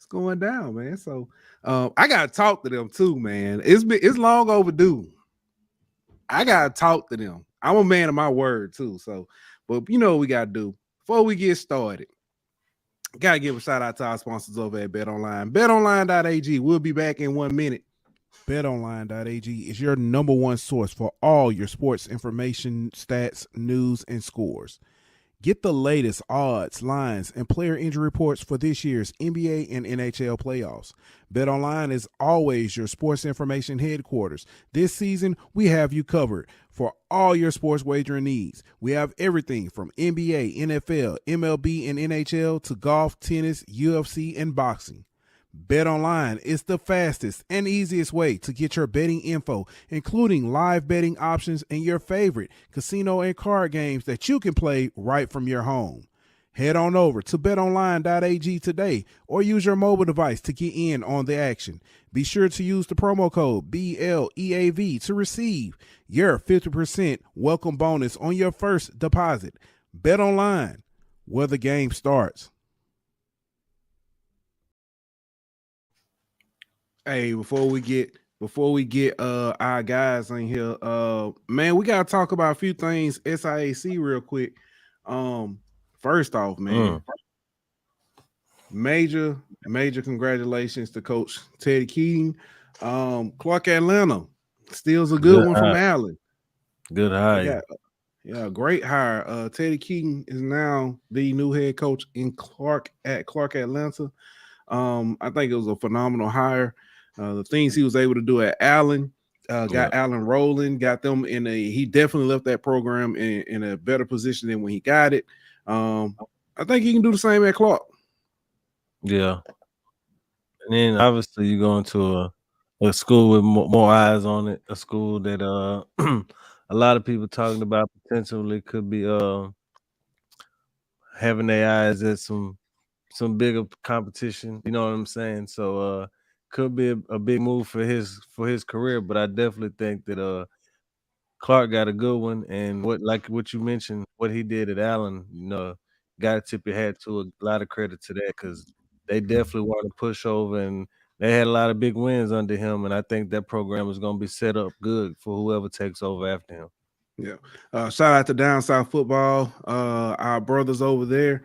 It's going down, man. So I gotta talk to them too, man. It's long overdue. I gotta talk to them. I'm a man of my word too. So, but you know what we gotta do before we get started. Gotta give a shout out to our sponsors over at BetOnline. BetOnline.ag. We'll be back in 1 minute. BetOnline.ag is your number one source for all your sports information, stats, news, and scores. Get the latest odds, lines, and player injury reports for this year's NBA and NHL playoffs. BetOnline is always your sports information headquarters. This season, we have you covered for all your sports wagering needs. We have everything from NBA, NFL, MLB, and NHL to golf, tennis, UFC, and boxing. BetOnline is the fastest and easiest way to get your betting info, including live betting options and your favorite casino and card games that you can play right from your home. Head on over to betonline.ag today or use your mobile device to get in on the action. Be sure to use the promo code BLEAV to receive your 50% welcome bonus on your first deposit. BetOnline, where the game starts. Hey, before we get our guys in here, man, we gotta talk about a few things SIAC real quick. First off, man, major congratulations to Coach Teddy Keating. Clark Atlanta steals a good one from Allen. Good They hire. got great hire. Teddy Keating is now the new head coach in Clark Atlanta. I think it was a phenomenal hire. The things he was able to do at Allen got Allen rolling, got them in he definitely left that program in a better position than when he got it. I think he can do the same at Clark. Yeah. And then obviously you're going to a school with more eyes on it, a school that a lot of people talking about potentially could be having their eyes at some bigger competition. You know what I'm saying? So could be a big move for his career, but I definitely think that Clark got a good one, and what you mentioned, what he did at Allen, got to tip your hat to, a lot of credit to that, because they definitely wanted to push over, and they had a lot of big wins under him, and I think that program is going to be set up good for whoever takes over after him. Yeah. Shout out to Down South Football, our brothers over there.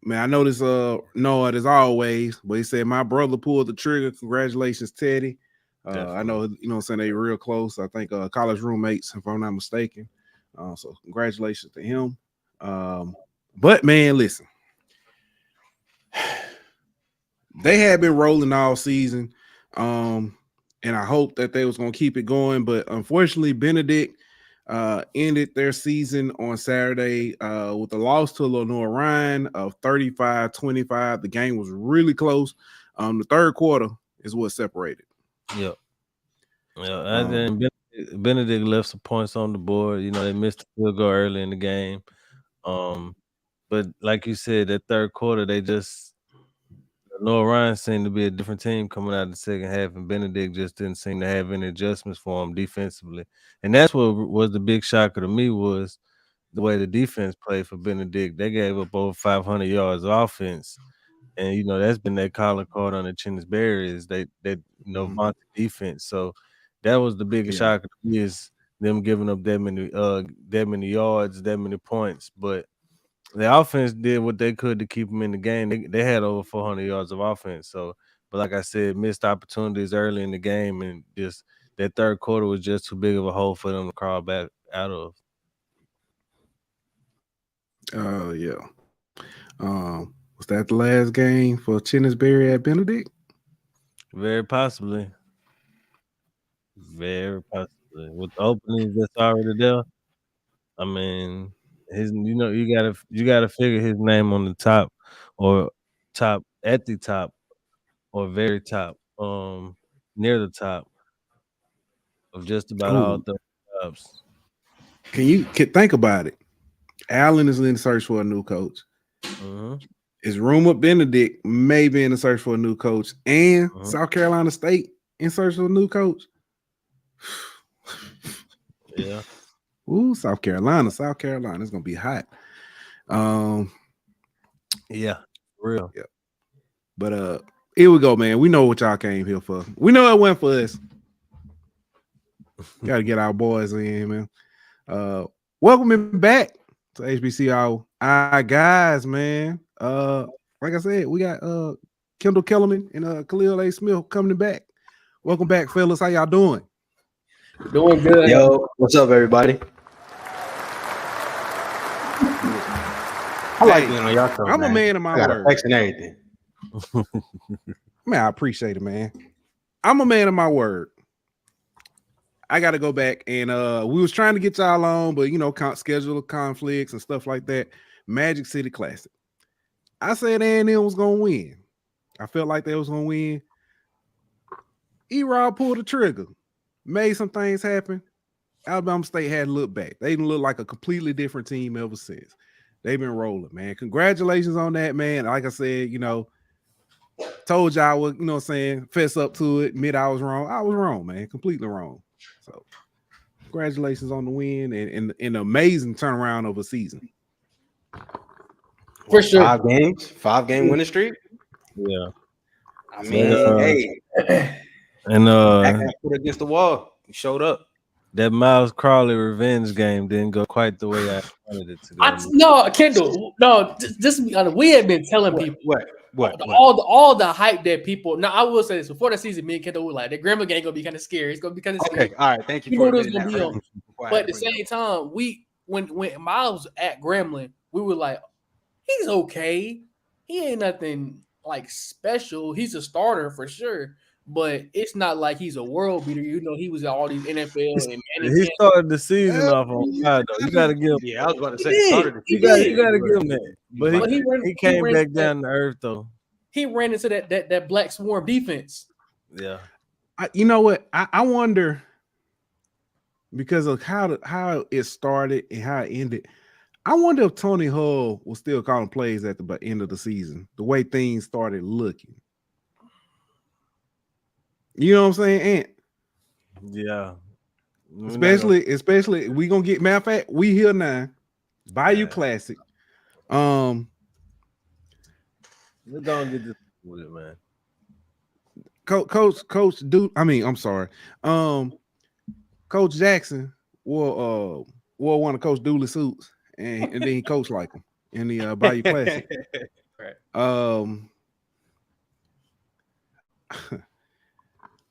Man, I know this know it as always, but he said my brother pulled the trigger. Congratulations, Teddy. I know, what I'm saying, they real close. I think college roommates, if I'm not mistaken. So congratulations to him. But man, listen. They had been rolling all season. And I hope that they was gonna keep it going. But unfortunately, Benedict ended their season on Saturday with a loss to Lenore Ryan of 35-25. The game was really close. The third quarter is what separated. Yep. Yeah, and then Benedict left some points on the board. They missed the field goal early in the game. But like you said, that third quarter, Noah Ryan seemed to be a different team coming out of the second half, and Benedict just didn't seem to have any adjustments for him defensively. And that's what was the big shocker to me, was the way the defense played for Benedict. They gave up over 500 yards of offense. And, that's been their calling card on the Chinnis Berry, is they vaunted defense. So that was the biggest shocker to me, is them giving up that many yards, that many points. But the offense did what they could to keep them in the game. They had over 400 yards of offense. So, but like I said, missed opportunities early in the game, and just that third quarter was just too big of a hole for them to crawl back out of. Yeah. Was that the last game for Chinnisberry at Benedict? Very possibly. Very possibly. With the openings that's already there, I mean, you gotta figure his name on the top, or top at the top, or very top, near the top of just about all the jobs. Can think about it? Allen is in search for a new coach. It's rumored Benedict may be in the search for a new coach, and South Carolina State in search for a new coach. Yeah. Ooh, South Carolina is gonna be hot. Yeah, real. Yeah. But here we go, man. We know what y'all came here for. We know it went for us. Got to get our boys in, man. Welcome back to HBCR. Guys, man. Like I said, we got Kendall Kellerman and Khalil A. Smith coming back. Welcome back, fellas. How y'all doing? Doing good. Yo, what's up, everybody? I like being on y'all show. I'm a man of my word. Text and everything. Man, I appreciate it, man. I'm a man of my word. I got to go back and we was trying to get y'all on, but schedule conflicts and stuff like that. Magic City Classic. I said A&M was gonna win. I felt like they was gonna win. E-Rob pulled the trigger, made some things happen. Alabama State had to look back. They didn't look like a completely different team ever since. They've been rolling, man. Congratulations on that, man. Like I said, told y'all I would, fess up to it, admit I was wrong. I was wrong, man. Completely wrong. So congratulations on the win and an amazing turnaround of a season. For sure. 5-game winning streak. Yeah. I mean, put against the wall. He showed up. That Miles Crowley revenge game didn't go quite the way I wanted it to go. No, Kendall. No, just we had been telling people all the hype that people. Now I will say this: before the season, me and Kendall were like, "The Grambling game gonna be kind of scary. It's gonna be kind of scary." Okay, all right. Thank you. You know what it was gonna be on. But at the same time, when Miles was at Grambling, we were like, "He's okay. He ain't nothing like special. He's a starter for sure." But it's not like he's a world beater. He was at all these NFL and he started the season off on fire, though. You got to give him. Yeah, I was about to say started the season. You got to give him that. But he came back down to earth, though. He ran into that Black Swarm defense. Yeah. You know what? I wonder, because of how it started and how it ended. I wonder if Tony Hull was still calling plays at the end of the season, the way things started looking. You know what I'm saying, Ant? Yeah. Especially we gonna get, matter of fact, we here now. Bayou Classic. We're gonna get this with it, man. Coach dude. I mean, I'm sorry. Coach Jackson wore one of Coach Dooley's suits, and then he coached like him in the Bayou Classic. Right.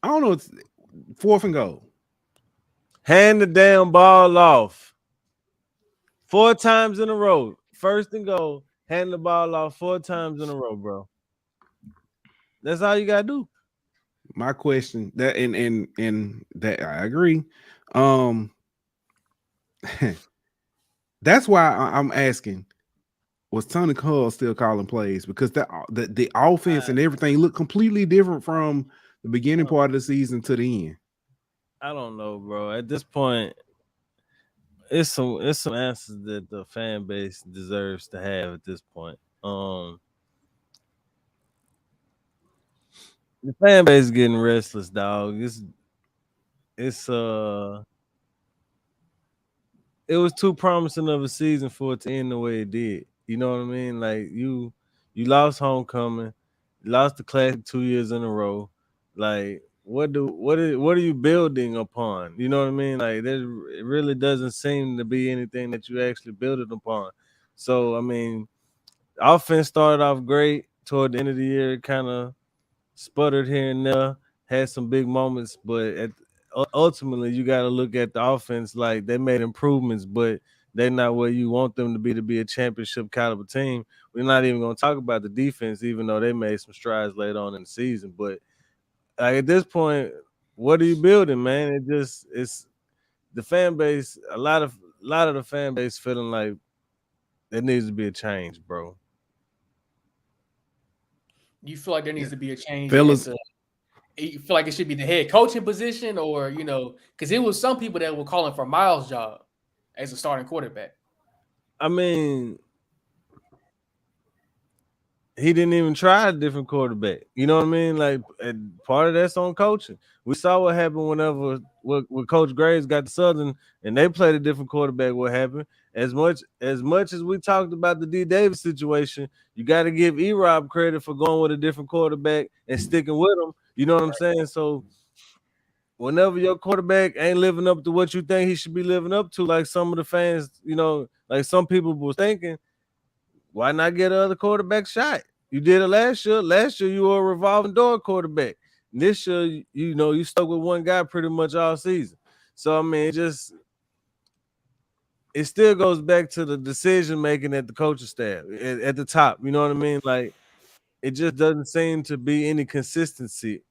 I don't know. It's 4th and goal. Hand the damn ball off 4 times in a row. 1st and goal. Hand the ball off 4 times in a row, bro. That's all you gotta do. My question that and that I agree. That's why I'm asking. Was Tony Hull still calling plays? Because the offense and everything looked completely different from the beginning part of the season to the end. I don't know, bro. At this point, it's some answers that the fan base deserves to have at this point. The fan base is getting restless, dog. It was too promising of a season for it to end the way it did. You know what I mean? Like you lost homecoming, you lost the Classic 2 years in a row. Like what are you building upon? You know what I mean? Like it really doesn't seem to be anything that you actually build it upon. So I mean, offense started off great. Toward the end of the year, it kind of sputtered here and there, had some big moments, but ultimately you got to look at the offense. Like they made improvements, but they're not where you want them to be a championship caliber team. We're not even going to talk about the defense, even though they made some strides later on in the season. But like at this point, what are you building, man? It's the fan base. A lot of the fan base feeling like there needs to be a change, bro. You feel like there needs to be a change? Fellas, you feel like it should be the head coaching position, or because it was some people that were calling for Miles' job as a starting quarterback. I mean, he didn't even try a different quarterback. You know what I mean? Like, and part of that's on coaching. We saw what happened whenever when Coach Graves got to Southern and they played a different quarterback. What happened? As much as we talked about the D Davis situation, you got to give E-Rob credit for going with a different quarterback and sticking with him. You know what I'm saying? So whenever your quarterback ain't living up to what you think he should be living up to, like some of the fans, like some people was thinking, why not get another quarterback shot? You did it last year. Last year you were a revolving door quarterback. This year, you stuck with one guy pretty much all season. So I mean, it still goes back to the decision making at the coaching staff at the top. You know what I mean? Like it just doesn't seem to be any consistency.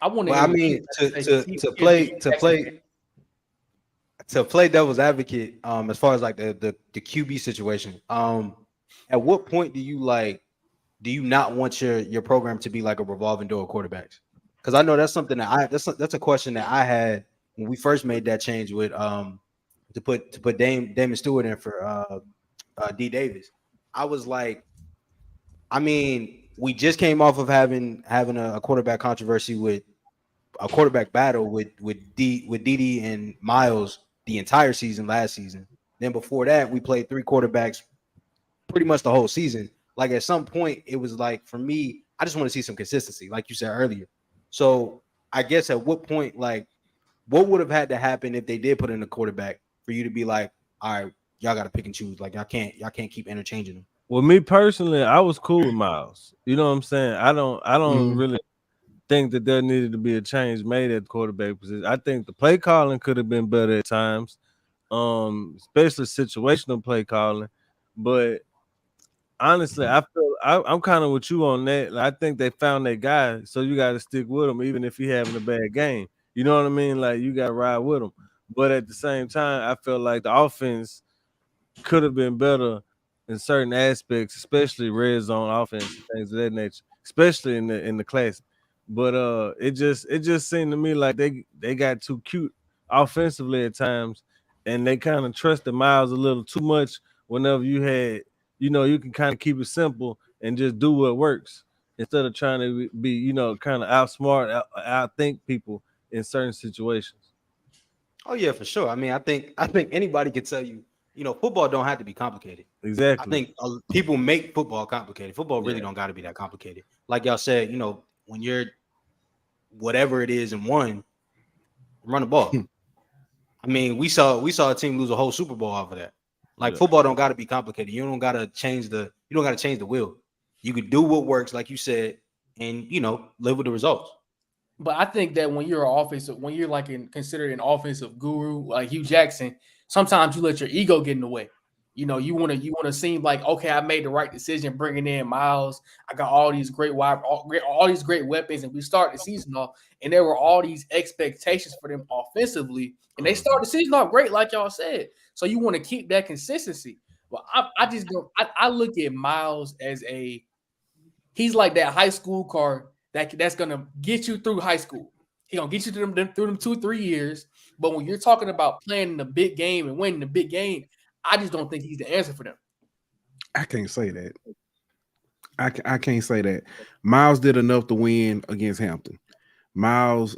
I want to Well, I hear what mean, Keith has to say because to he a play Hugh to Jackson play to play devil's advocate, as far as like the QB situation, at what point do you not want your program to be like a revolving door of quarterbacks? Because I know that's something that's a question that I had when we first made that change with to put Damon Stewart in for D Davis. I was like, I mean, we just came off of having a quarterback controversy with a quarterback battle with Didi and Miles the entire season last season. Then before that, we played three quarterbacks pretty much the whole season. Like at some point, it was like for me, I just want to see some consistency, like you said earlier. So I guess at what point, like, what would have had to happen if they did put in a quarterback for you to be like, all right, y'all got to pick and choose. Like y'all can't keep interchanging them. Well, me personally, I was cool with Miles. You know what I'm saying? I don't Mhm. really think that there needed to be a change made at the quarterback position. I think the play calling could have been better at times, especially situational play calling. But honestly, I'm kind of with you on that. Like, I think they found that guy, so you got to stick with him, even if he having a bad game. You know what I mean? Like you got to ride with him. But at the same time, I feel like the offense could have been better in certain aspects, especially red zone offense and things of that nature, especially in the classic. But it just seemed to me like they got too cute offensively at times, and they kind of trusted Miles a little too much. Whenever you can kind of keep it simple and just do what works instead of trying to be, kind of outsmart, outthink people in certain situations. Oh yeah, for sure. I mean, I think anybody could tell you, football don't have to be complicated. I Exactly. think people make football complicated. Football really Yeah. don't got to be that complicated. Like y'all said, when you're whatever it is and one, run the ball. I mean, we saw a team lose a whole Super Bowl off of that. Like Yeah. football don't got to be complicated. You don't got to change the wheel. You could do what works, like you said, and live with the results. But I think that when you're like considered an offensive guru like Hugh Jackson, sometimes you let your ego get in the way. You want to seem like, okay, I made the right decision bringing in Miles. I got all these all these great weapons, and we start the season off, and there were all these expectations for them offensively, and they start the season off great, like y'all said. So you want to keep that consistency. Well, I just don't. I look at Miles as he's like that high school card that's gonna get you through high school. He's gonna get you through them 2 3 years. But when you're talking about playing in the big game and winning the big game, I just don't think he's the answer for them. I can't say that. I can't say that. Miles did enough to win against Hampton. Miles,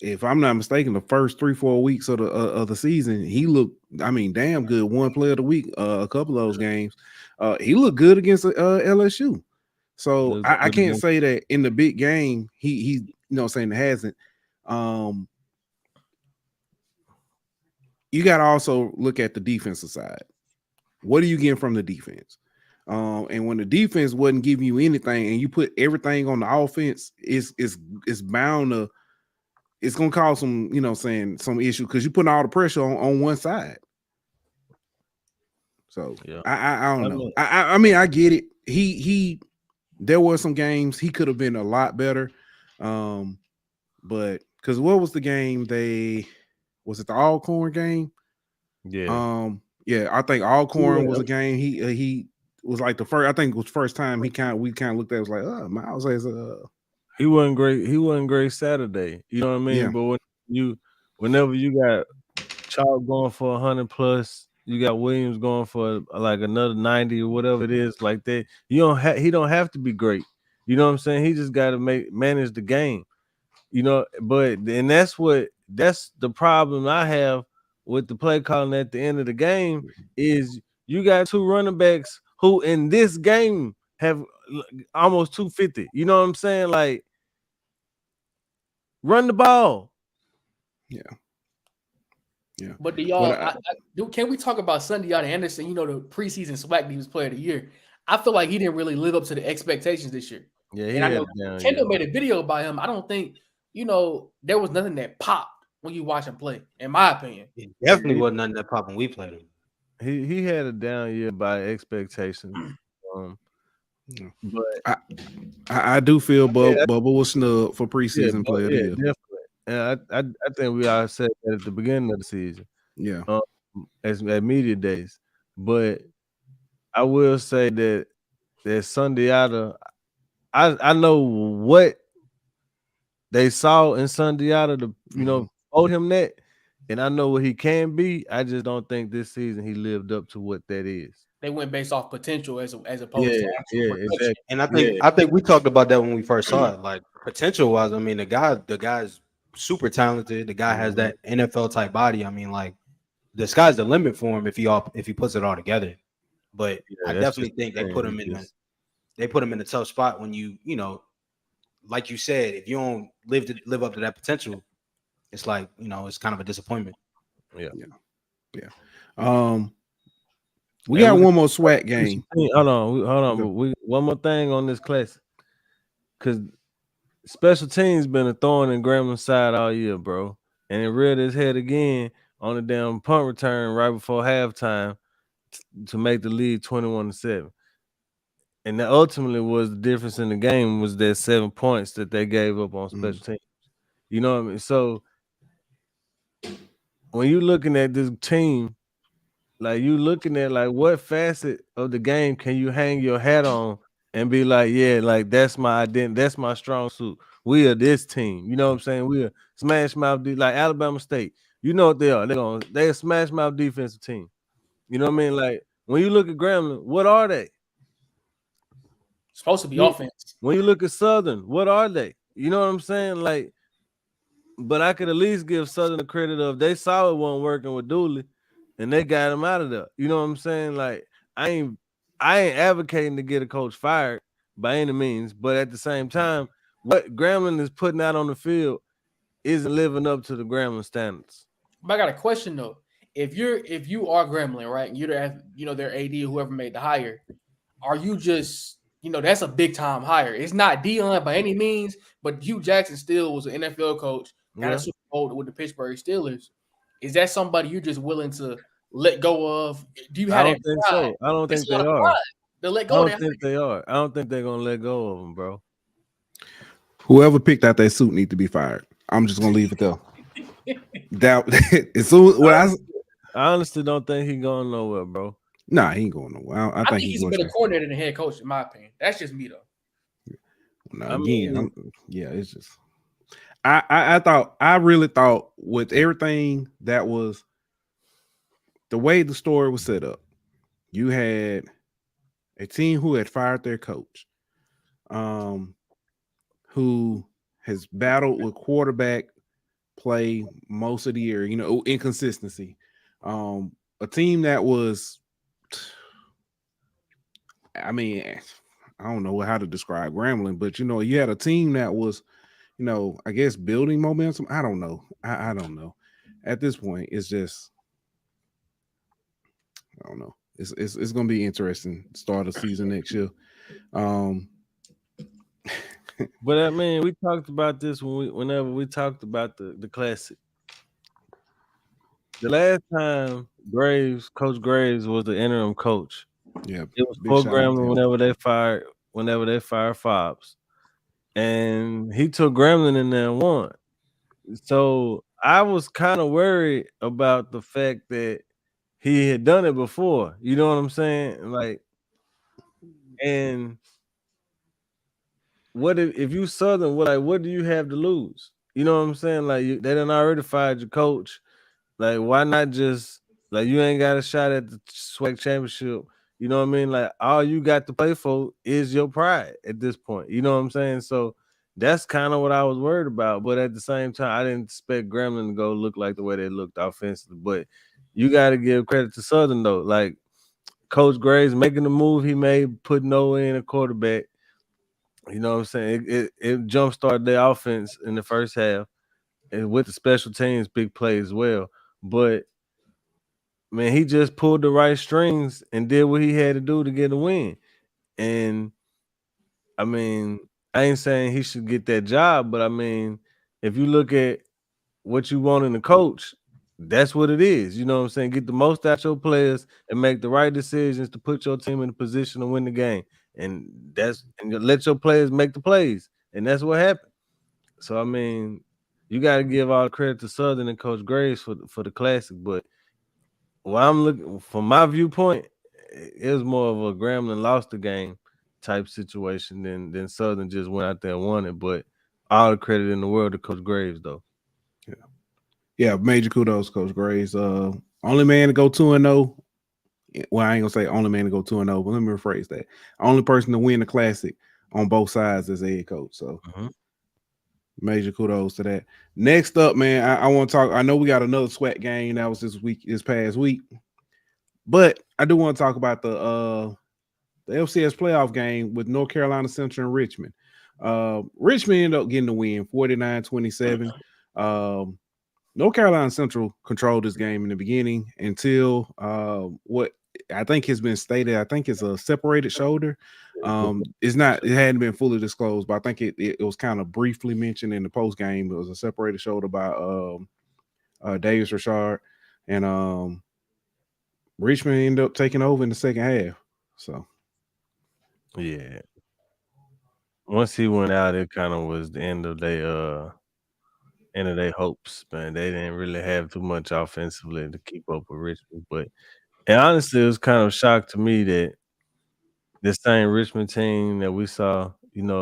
if I'm not mistaken, the first 3 4 weeks of the season, he looked, I mean, damn good. One player of the week, a couple of those games, he looked good against LSU. So Look I good can't again. say that in the big game he saying it hasn't. Um, you got to also look at the defensive side. What are you getting from the defense? And when the defense wasn't giving you anything, and you put everything on the offense, it's bound to it's gonna cause some some issue because you're putting all the pressure on one side. So Yeah. I don't I know. mean, I mean I get it. He there were some games he could have been a lot better. But because what was the game was it the Alcorn game? yeah. Yeah, I think Alcorn was Yeah. a game he was like the first. I think it was the first time we kind of looked at it, was like, oh, Miles has He wasn't great. He wasn't great Saturday. You know what I yeah. mean? But whenever you got Chalk going for 100 plus, You got Williams going for like another 90 or whatever it is, like that. He don't have to be great. You know what I'm saying? He just got to manage the game. But and that's the problem I have with the play calling at the end of the game is you got two running backs who in this game have almost 250. You know what I'm saying? Like, run the ball. Yeah. Yeah. But can we talk about Sunday Anderson? The preseason SWAC Defense Player of the Year. I feel like he didn't really live up to the expectations this year. Yeah, and I know Kendall made a video about him. I don't think there was nothing that popped when you watch him play. In my opinion, it definitely wasn't nothing that popped when we played him. He had a down year by expectations. But I do feel Bubba was snubbed for preseason player of the year. Definitely. And I think we all said that at the beginning of the season. Yeah. As at media days. But I will say that Sundiata, I know what they saw in Sundiata to hold him that, and I know what he can be. I just don't think this season he lived up to what that is. They went based off potential as opposed to actual exactly. And I think we talked about that when we first saw it. Like, potential wise, I mean, the guy's super talented. The guy has that NFL type body. I mean, like, the sky's the limit for him if he puts it all together. But I definitely think they put him in a tough spot when like you said, if you don't live up to that potential, it's like, it's kind of a disappointment. Yeah. We got one more SWAC game. Hold on. One more thing on this class, because special teams been a thorn in Gramblin's side all year, bro, and it reared its head again on the damn punt return right before halftime to make the lead 21-7. And that ultimately was the difference in the game, was that 7 points that they gave up on special teams. You know what I mean? So when you're looking at this team, like, you looking at like what facet of the game can you hang your hat on and be like, yeah, like, that's my identity, that's my strong suit. We are this team. You know what I'm saying? We are smash mouth, like Alabama State. You know what they are? They're a smash mouth defensive team. You know what I mean? Like, when you look at Grambling, what are they? Supposed to be offense. When you look at Southern, what are they? You know what I'm saying? Like, but I could at least give Southern the credit of they saw it wasn't working with Dooley, and they got him out of there. You know what I'm saying? Like, I ain't advocating to get a coach fired by any means, but at the same time, what Grambling is putting out on the field isn't living up to the Grambling standards. But I got a question though. If you are Grambling, right, and you're their AD, whoever made the hire, are you just that's a big time hire? It's not Dion by any means, but Hugh Jackson still was an NFL coach, got a Super Bowl with the Pittsburgh Steelers. Is that somebody you're just willing to let go of? Do you have I don't think so. I don't think they are. To let go. I don't think they are. I don't think they're gonna let go of them, bro. Whoever picked out that suit need to be fired. I'm just gonna leave it there. As soon I honestly don't think he's going nowhere, bro. Nah, he ain't going nowhere. I think he's a better coordinator than head coach, in my opinion. That's just me though. No, it's just I really thought with everything that was the way the story was set up, you had a team who had fired their coach, who has battled with quarterback play most of the year, inconsistency. A team that was, I mean, I don't know how to describe Grambling, but you had a team that was, I guess building momentum. I don't know. I don't know. At this point, it's just, I don't know. It's gonna be interesting start of season next year. But I mean, we talked about this whenever we talked about the classic. The last time Coach Graves was the interim coach. Yeah, it was for Grambling whenever they fired Fobbs, and he took Grambling in there and won. So I was kind of worried about the fact that he had done it before. You know what I'm saying? Like, and what if you Southern? What do you have to lose? You know what I'm saying? Like, they done already fired your coach. Like, why not just Like you ain't got a shot at the SWAC championship. You know what I mean? Like all you got to play for is your pride at this point. You know what I'm saying? So that's kind of what I was worried about. But at the same time, I didn't expect Gremlin to go look like the way they looked offensively. But you got to give credit to Southern though. Like Coach Graves making the move he made, putting Noah in a quarterback. You know what I'm saying? It jump started their offense in the first half, and with the special teams, big play as well. But man, he just pulled the right strings and did what he had to do to get a win. And I mean, I ain't saying he should get that job, but I mean, if you look at what you want in a coach, that's what it is. You know what I'm saying? Get the most out your players and make the right decisions to put your team in a position to win the game. And you let your players make the plays. And that's what happened. So I mean, you got to give all the credit to Southern and Coach Graves for the classic. But what I'm looking from my viewpoint, it was more of a Grambling lost the game type situation than Southern just went out there and won it. But all the credit in the world to Coach Graves though. Yeah, major kudos, Coach Graves. Only man to go 2-0. Well, I ain't gonna say only man to go 2-0, but let me rephrase that. Only person to win the classic on both sides as a head coach. So major kudos to that. Next up, man, I want to talk. I know we got another SWAC game that was this past week, but I do want to talk about the FCS playoff game with North Carolina Central and Richmond. Richmond ended up getting the win, 49-27. North Carolina Central controlled this game in the beginning until what I think has been stated. I think it's a separated shoulder. It hadn't been fully disclosed, but I think it was kind of briefly mentioned in the post game. It was a separated shoulder by Davis Richard, and Richmond ended up taking over in the second half. So yeah, once he went out, it kind of was the end of their hopes, man. They didn't really have too much offensively to keep up with Richmond. But and honestly, it was kind of a shock to me that the same Richmond team that we saw, against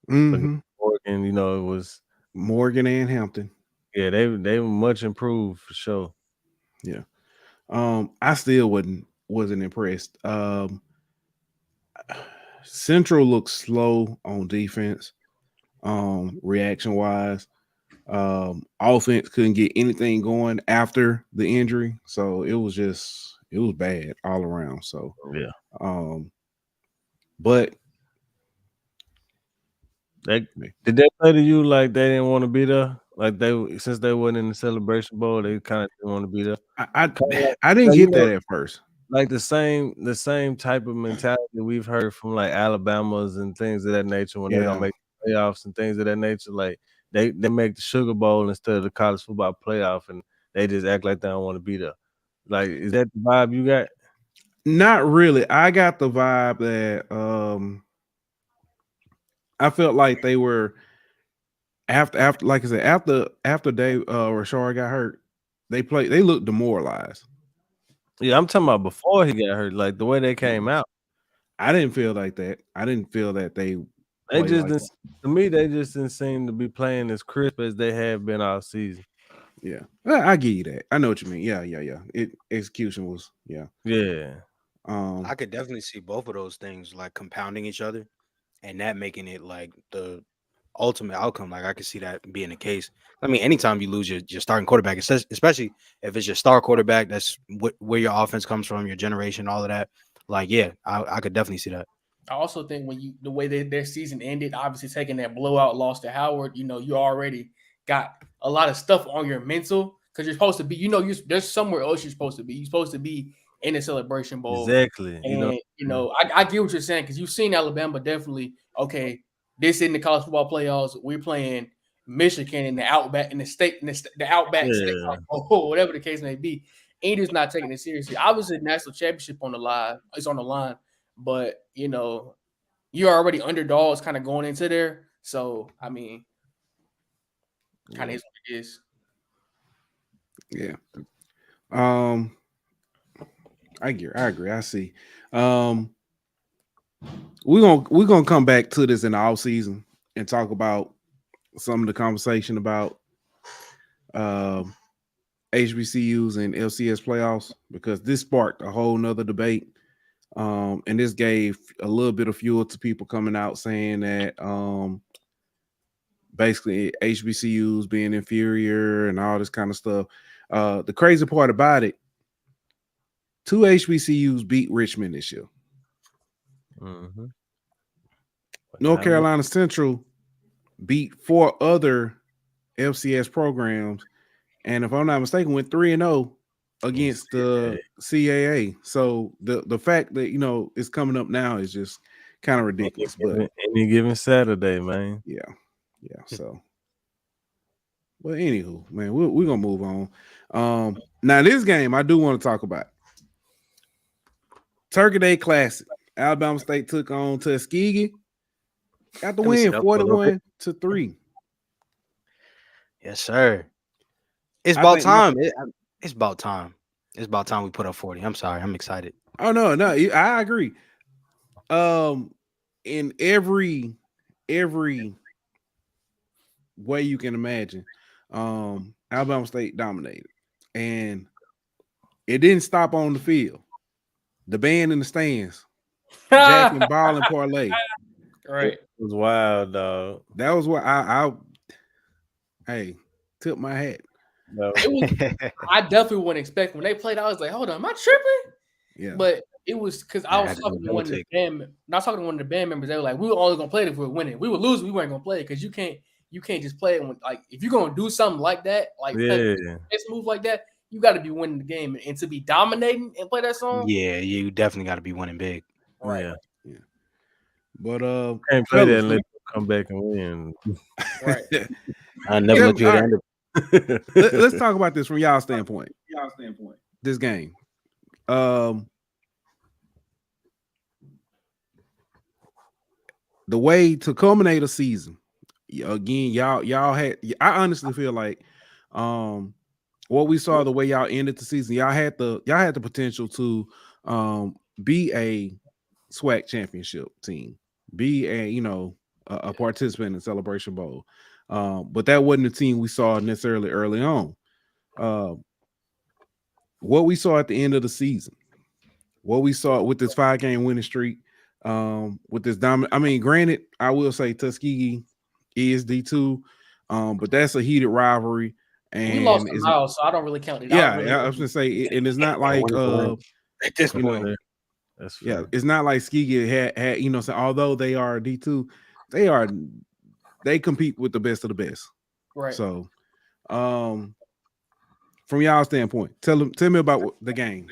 Oregon, it was Morgan and Hampton. Yeah, they were much improved for sure. Yeah. I still wasn't impressed. Central looks slow on defense, reaction wise. Offense couldn't get anything going after the injury, so it was bad all around. So yeah. But did they play to you like they didn't want to be there? Like since they wasn't in the Celebration Bowl, they kind of didn't want to be there. I didn't get that at first. Like the same type of mentality we've heard from like Alabama's and things of that nature when they don't make playoffs and things of that nature. Like they make the Sugar Bowl instead of the college football playoff, and they just act like they don't want to be there. Like, is that the vibe you got? Not really. I got the vibe that I felt like they were after like I said, after Rashard got hurt, they looked demoralized. Yeah, I'm talking about before he got hurt, like the way they came out. I didn't feel like that. I didn't feel that they just didn't, to me, they just didn't seem to be playing as crisp as they have been all season. Yeah, I give you that. I know what you mean. Yeah. Execution was yeah. I could definitely see both of those things like compounding each other, and that making it like the ultimate outcome. Like I could see that being the case. I mean, anytime you lose your starting quarterback, especially if it's your star quarterback, that's where your offense comes from, your generation, all of that. Like, yeah, I could definitely see that. I also think the way their season ended, obviously taking that blowout loss to Howard, you already got a lot of stuff on your mental because you're supposed to be, there's somewhere else you're supposed to be. You're supposed to be in the Celebration Bowl. Exactly. And, I get what you're saying because you've seen Alabama definitely, okay, this in the college football playoffs, we're playing Michigan in the Outback, in the state, in the Outback state, or whatever the case may be. Andrew's not taking it seriously. Obviously, national championship is on the line, but you're already underdogs kind of going into there. So I mean, kind of is what it is. Yeah. I agree. I see. We're gonna come back to this in the off season and talk about some of the conversation about HBCUs and LCS playoffs because this sparked a whole nother debate. And this gave a little bit of fuel to people coming out saying that basically HBCUs being inferior and all this kind of stuff. The crazy part about it, 2 HBCUs beat Richmond this year. Mm-hmm. North Carolina Central beat 4 other FCS programs, and if I'm not mistaken, went 3-0 against the CAA. So the fact that it's coming up now is just kind of ridiculous. But any given Saturday, man. Yeah. So, well, anywho, man, we're gonna move on. Now this game I do want to talk about. Turkey Day Classic. Alabama State took on Tuskegee. Got the win 41-3. Yes, sir. It's about time. It's about time. It's about time we put up 40. I'm sorry. I'm excited. Oh no, I agree. In every way you can imagine, Alabama State dominated, and it didn't stop on the field. The band in the stands, Jack and Ball and Parlay. Right. It was wild, dog. That was what I tip my hat. No. I definitely wouldn't expect when they played. I was like, hold on, am I tripping? Yeah. But it was because I was talking to one of the band. Not talking to one of the band members. They were like, we were only gonna play it if we were winning. We would lose, we weren't gonna play it because you can't just play it when, like, if you're gonna do something like that, like play this move like that, you got to be winning the game, and to be dominating and play that song. Yeah, you definitely got to be winning big. Right. Yeah. But can't play that and let them come back and win. Right. I never let you end it. Let's talk about this from y'all standpoint. This game. The way to culminate a season. Again, y'all had. I honestly feel like, what we saw, the way y'all ended the season, y'all had the potential to be a SWAC championship team, be a participant in the Celebration Bowl, but that wasn't the team we saw necessarily early on. What we saw at the end of the season, what we saw with this 5-game winning streak, with this dominant. I mean, granted, I will say Tuskegee is D2, but that's a heated rivalry. And we lost to Miles, so I don't really count it. Yeah, I was gonna say, and it's not like at this point. It's not like Tuskegee had so although they are D2, they compete with the best of the best. Right. So, from y'all standpoint, tell me about the game.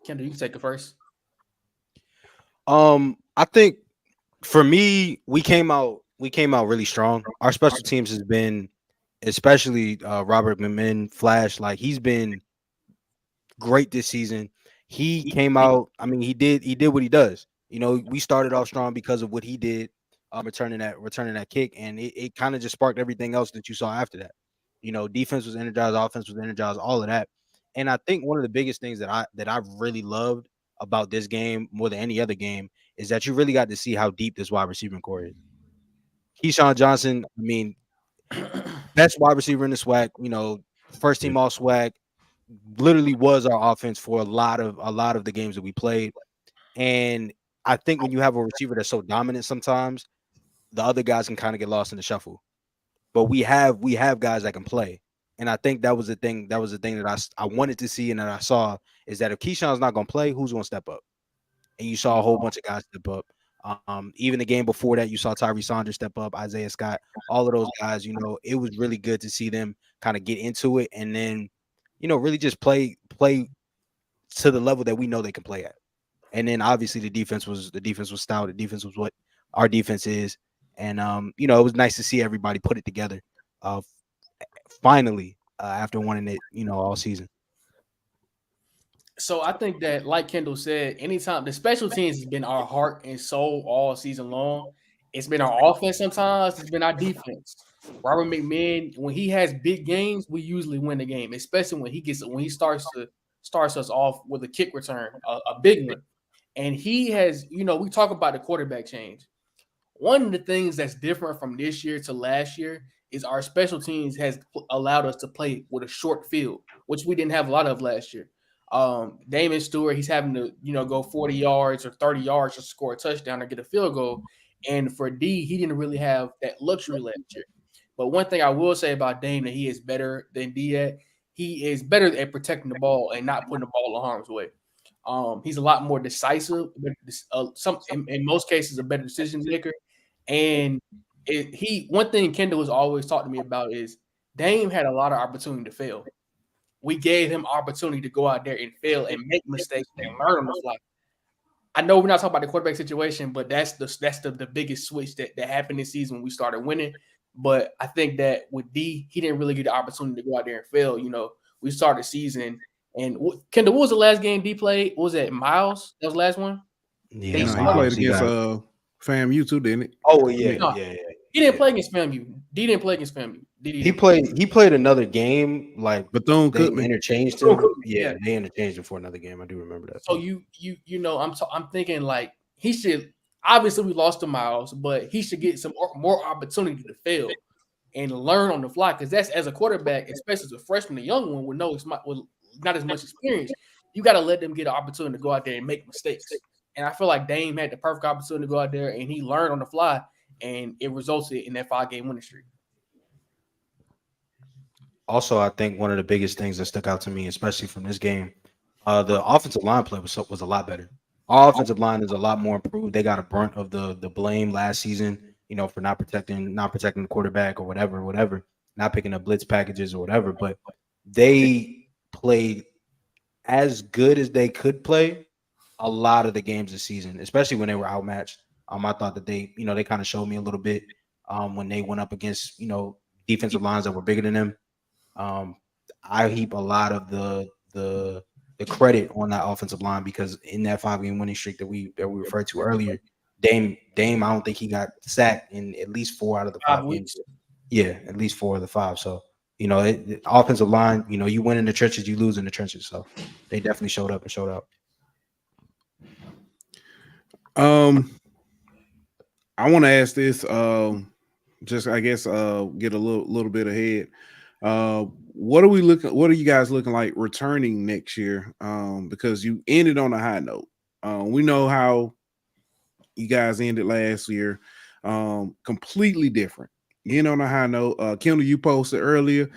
Kendall, you can take it first. I think for me, we came out really strong. Our special teams has been, especially Robert McMinn Flash, like he's been great this season. He came out. I mean, he did what he does. We started off strong because of what he did, returning that kick, and it kind of just sparked everything else that you saw after that. Defense was energized, offense was energized, all of that. And I think one of the biggest things that I really loved about this game more than any other game is that you really got to see how deep this wide receiving core is. Keyshawn Johnson, I mean, best wide receiver in the SWAC, first team all SWAC, literally was our offense for a lot of the games that we played. And I think when you have a receiver that's so dominant, sometimes the other guys can kind of get lost in the shuffle. But we have guys that can play. And I think that was the thing that I wanted to see and that I saw, is that if Keyshawn's not going to play, who's going to step up? And you saw a whole bunch of guys step up. Even the game before that, you saw Tyree Saunders step up, Isaiah Scott, all of those guys. It was really good to see them kind of get into it and then, really just play to the level that we know they can play at. And then obviously the defense was stout. The defense was what our defense is. And it was nice to see everybody put it together. Finally, after wanting it, all season. So I think that, like Kendall said, anytime the special teams has been our heart and soul all season long. It's been our offense sometimes. It's been our defense. Robert McMinn, when he has big games, we usually win the game, especially when he starts us off with a kick return, a big one. And he has, we talk about the quarterback change. One of the things that's different from this year to last year is our special teams has allowed us to play with a short field, which we didn't have a lot of last year. Damon Stewart, he's having to, go 40 yards or 30 yards to score a touchdown or get a field goal. And for D, he didn't really have that luxury last year. But one thing I will say about Dame that he is better than D at, he is better at protecting the ball and not putting the ball in harm's way. He's a lot more decisive, in most cases a better decision maker. And one thing Kendall has always talked to me about is Dame had a lot of opportunity to fail. We gave him opportunity to go out there and fail and make mistakes and learn on the fly. I know we're not talking about the quarterback situation, but that's the biggest switch that happened this season when we started winning. But I think that with D, he didn't really get the opportunity to go out there and fail. We started the season, and Kendall, what was the last game D played? What was that, Miles? That was the last one? Yeah, he played against FAMU too, didn't he? Oh yeah. He didn't play against FAMU. D didn't play against FAMU. He played another game, like Bethune-Cookman. They interchanged him. Yeah, they interchanged him for another game. I do remember that. So I'm thinking like he should. Obviously, we lost to Miles, but he should get some more opportunity to fail and learn on the fly. Because that's, as a quarterback, especially as a freshman, a young one with not as much experience, you got to let them get an opportunity to go out there and make mistakes. And I feel like Dame had the perfect opportunity to go out there and he learned on the fly, and it resulted in that 5-game winning streak. Also, I think one of the biggest things that stuck out to me, especially from this game, the offensive line play was a lot better. Our offensive line is a lot more improved. They got a brunt of the blame last season, for not protecting the quarterback or whatever, not picking up blitz packages or whatever. But they played as good as they could play a lot of the games this season, especially when they were outmatched. I thought that they kind of showed me a little bit when they went up against defensive lines that were bigger than them. I heap a lot of the credit on that offensive line because in that 5-game winning streak that we referred to earlier, Dame, I don't think he got sacked in at least 4 out of the 5 games. Yeah, at least 4 of the 5. So the offensive line, you win in the trenches, you lose in the trenches. So they definitely showed up and showed out. I want to ask this. Just I guess get a little bit ahead. What are you guys looking like returning next year? Because you ended on a high note. We know how you guys ended last year. Completely different. You end on a high note. Kendall, you posted earlier.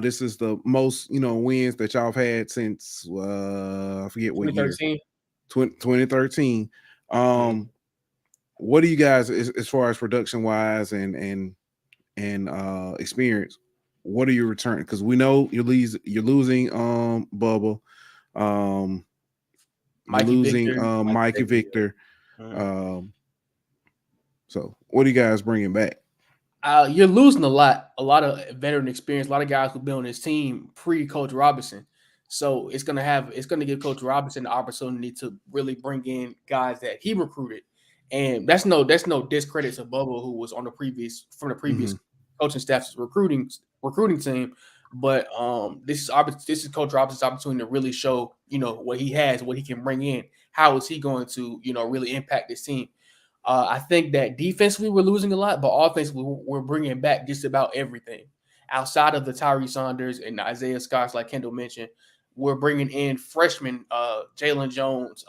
This is the most wins that y'all have had since I forget what 2013. Year. 2013. What do you guys as far as production wise and experience? What are you returning? Because we know you're losing Bubba, Mikey Victor. So what are you guys bringing back? You're losing a lot of veteran experience, a lot of guys who've been on this team pre-Coach Robinson. So it's gonna give Coach Robinson the opportunity to really bring in guys that he recruited. And that's no discredit to Bubba, who was on the previous coaching staff's recruiting team. But this is Coach Robinson's opportunity to really show what he has, what he can bring in. How is he going to really impact this team? I think that defensively we're losing a lot, but offensively we're bringing back just about everything. Outside of the Tyree Saunders and Isaiah Scotts, like Kendall mentioned, we're bringing in freshman Jalen Jones,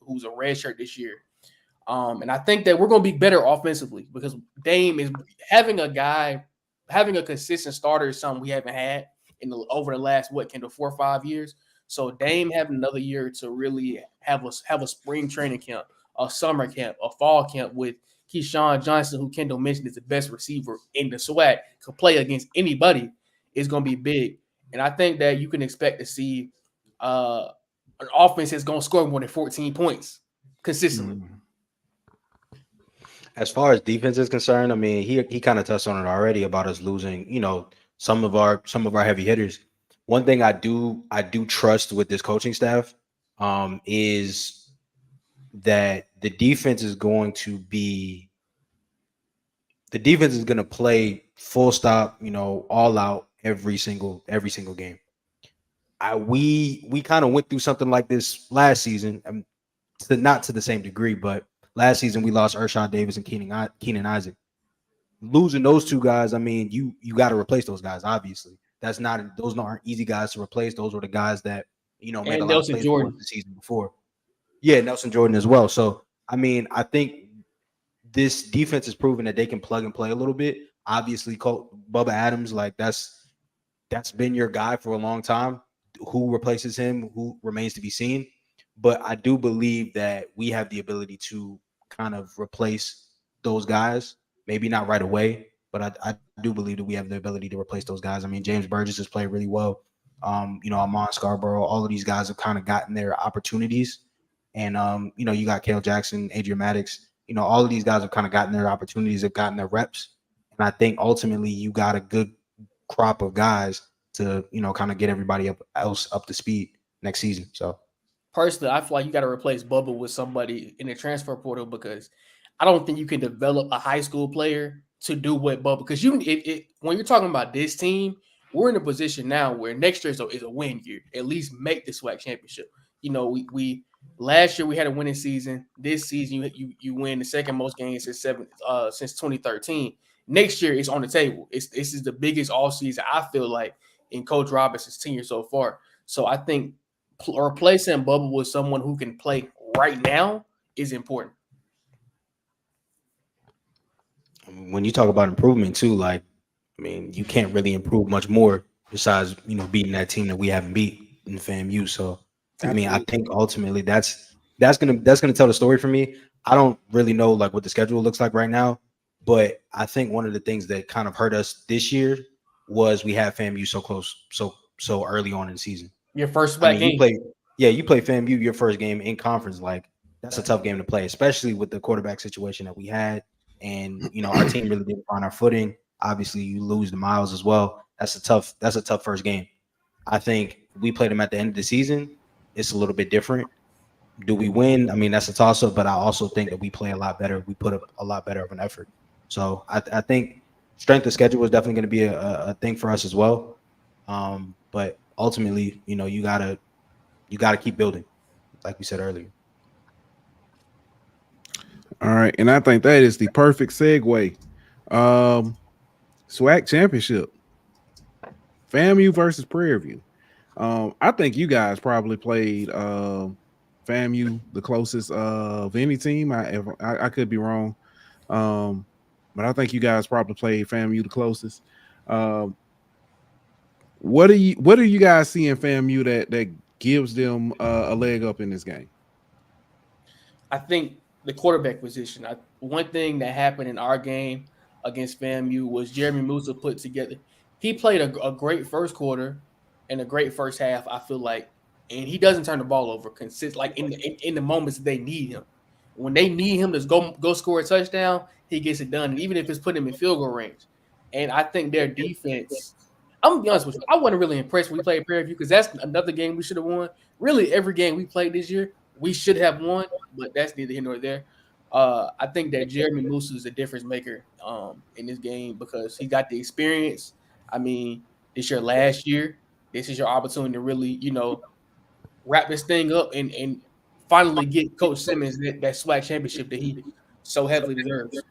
who's a redshirt this year. And I think that we're going to be better offensively because Dame is having a consistent starter is something we haven't had over the last 4 or 5 years. So Dame having another year to really have a spring training camp, a summer camp, a fall camp with Keyshawn Johnson, who Kendall mentioned is the best receiver in the SWAC, could play against anybody, is going to be big. And I think that you can expect to see an offense that's going to score more than 14 points consistently. As far as defense is concerned, I mean, he kind of touched on it already about us losing, some of our heavy hitters. One thing I do trust with this coaching staff is that the defense is going to play full stop, all out every single game. We kind of went through something like this last season, not to the same degree, but last season we lost Ershon Davis and Keenan Isaac. losing those two guys, I mean, you got to replace those guys. Obviously, those aren't easy guys to replace. Those were the guys that made a And lot of Nelson plays for us Jordan. the season before. Yeah, Nelson Jordan as well. So I mean, I think this defense has proven that they can plug and play a little bit. Obviously, Bubba Adams, like that's been your guy for a long time. Who replaces him? Who remains to be seen. But I do believe that we have the ability to kind of replace those guys. Maybe not right away, but I do believe that we have the ability to replace those guys. I mean, James Burgess has played really well. Amon Scarborough, all of these guys have kind of gotten their opportunities. And you got Kale Jackson, Adrian Maddox. All of these guys have kind of gotten their opportunities, have gotten their reps. And I think ultimately you got a good crop of guys to kind of get everybody else up to speed next season. So Personally, I feel like you got to replace Bubba with somebody in the transfer portal because I don't think you can develop a high school player to do what Bubba. Because when you're talking about this team, we're in a position now where next year is a win year. At least make the SWAC championship. We last year we had a winning season. This season you win the second most games since 2013. Next year it's on the table. This is the biggest all season I feel like in Coach Robinson's tenure so far. So I think replacing Bubba with someone who can play right now is important. when you talk about improvement too, like I mean, you can't really improve much more besides beating that team that we haven't beat in FAMU. So I mean, I Absolutely. think ultimately that's gonna tell the story for me. I don't really know like what the schedule looks like right now, but I think one of the things that kind of hurt us this year was we had FAMU so close, so early on in the season. Your first I back mean, game. you play FAMU your first game in conference. Like that's a tough game to play, especially with the quarterback situation that we had. And our team really didn't find our footing. Obviously, you lose the Miles as well. That's a tough first game. I think we played them at the end of the season. It's a little bit different. Do we win? I mean, that's a toss up, but I also think that we play a lot better. We put up a lot better of an effort. So I think strength of schedule is definitely going to be a thing for us as well. But ultimately, you gotta keep building, like we said earlier. All right, and I think that is the perfect segue. Um, SWAC championship, FAMU versus Prairie View. I think you guys probably played FAMU the closest of any team I ever. I could be wrong, um, but I think you guys probably played FAMU the closest. Um, what do you guys see in FAMU that gives them a leg up in this game? I think the quarterback position. One thing that happened in our game against FAMU was Jeremy Musa put together. He played a great first quarter and a great first half. I feel like, and he doesn't turn the ball over consist like in the moments they need him. When they need him to go score a touchdown, he gets it done, and even if it's putting him in field goal range. And I think their defense. I'm gonna be honest with you. I wasn't really impressed when we played Prairie View because that's another game we should have won. Really, every game we played this year, we should have won, but that's neither here nor there. I think that Jeremy Musa is a difference maker in this game because he got the experience. I mean, this your last year. This is your opportunity to really, wrap this thing up and finally get Coach Simmons that SWAC championship that he so heavily deserves.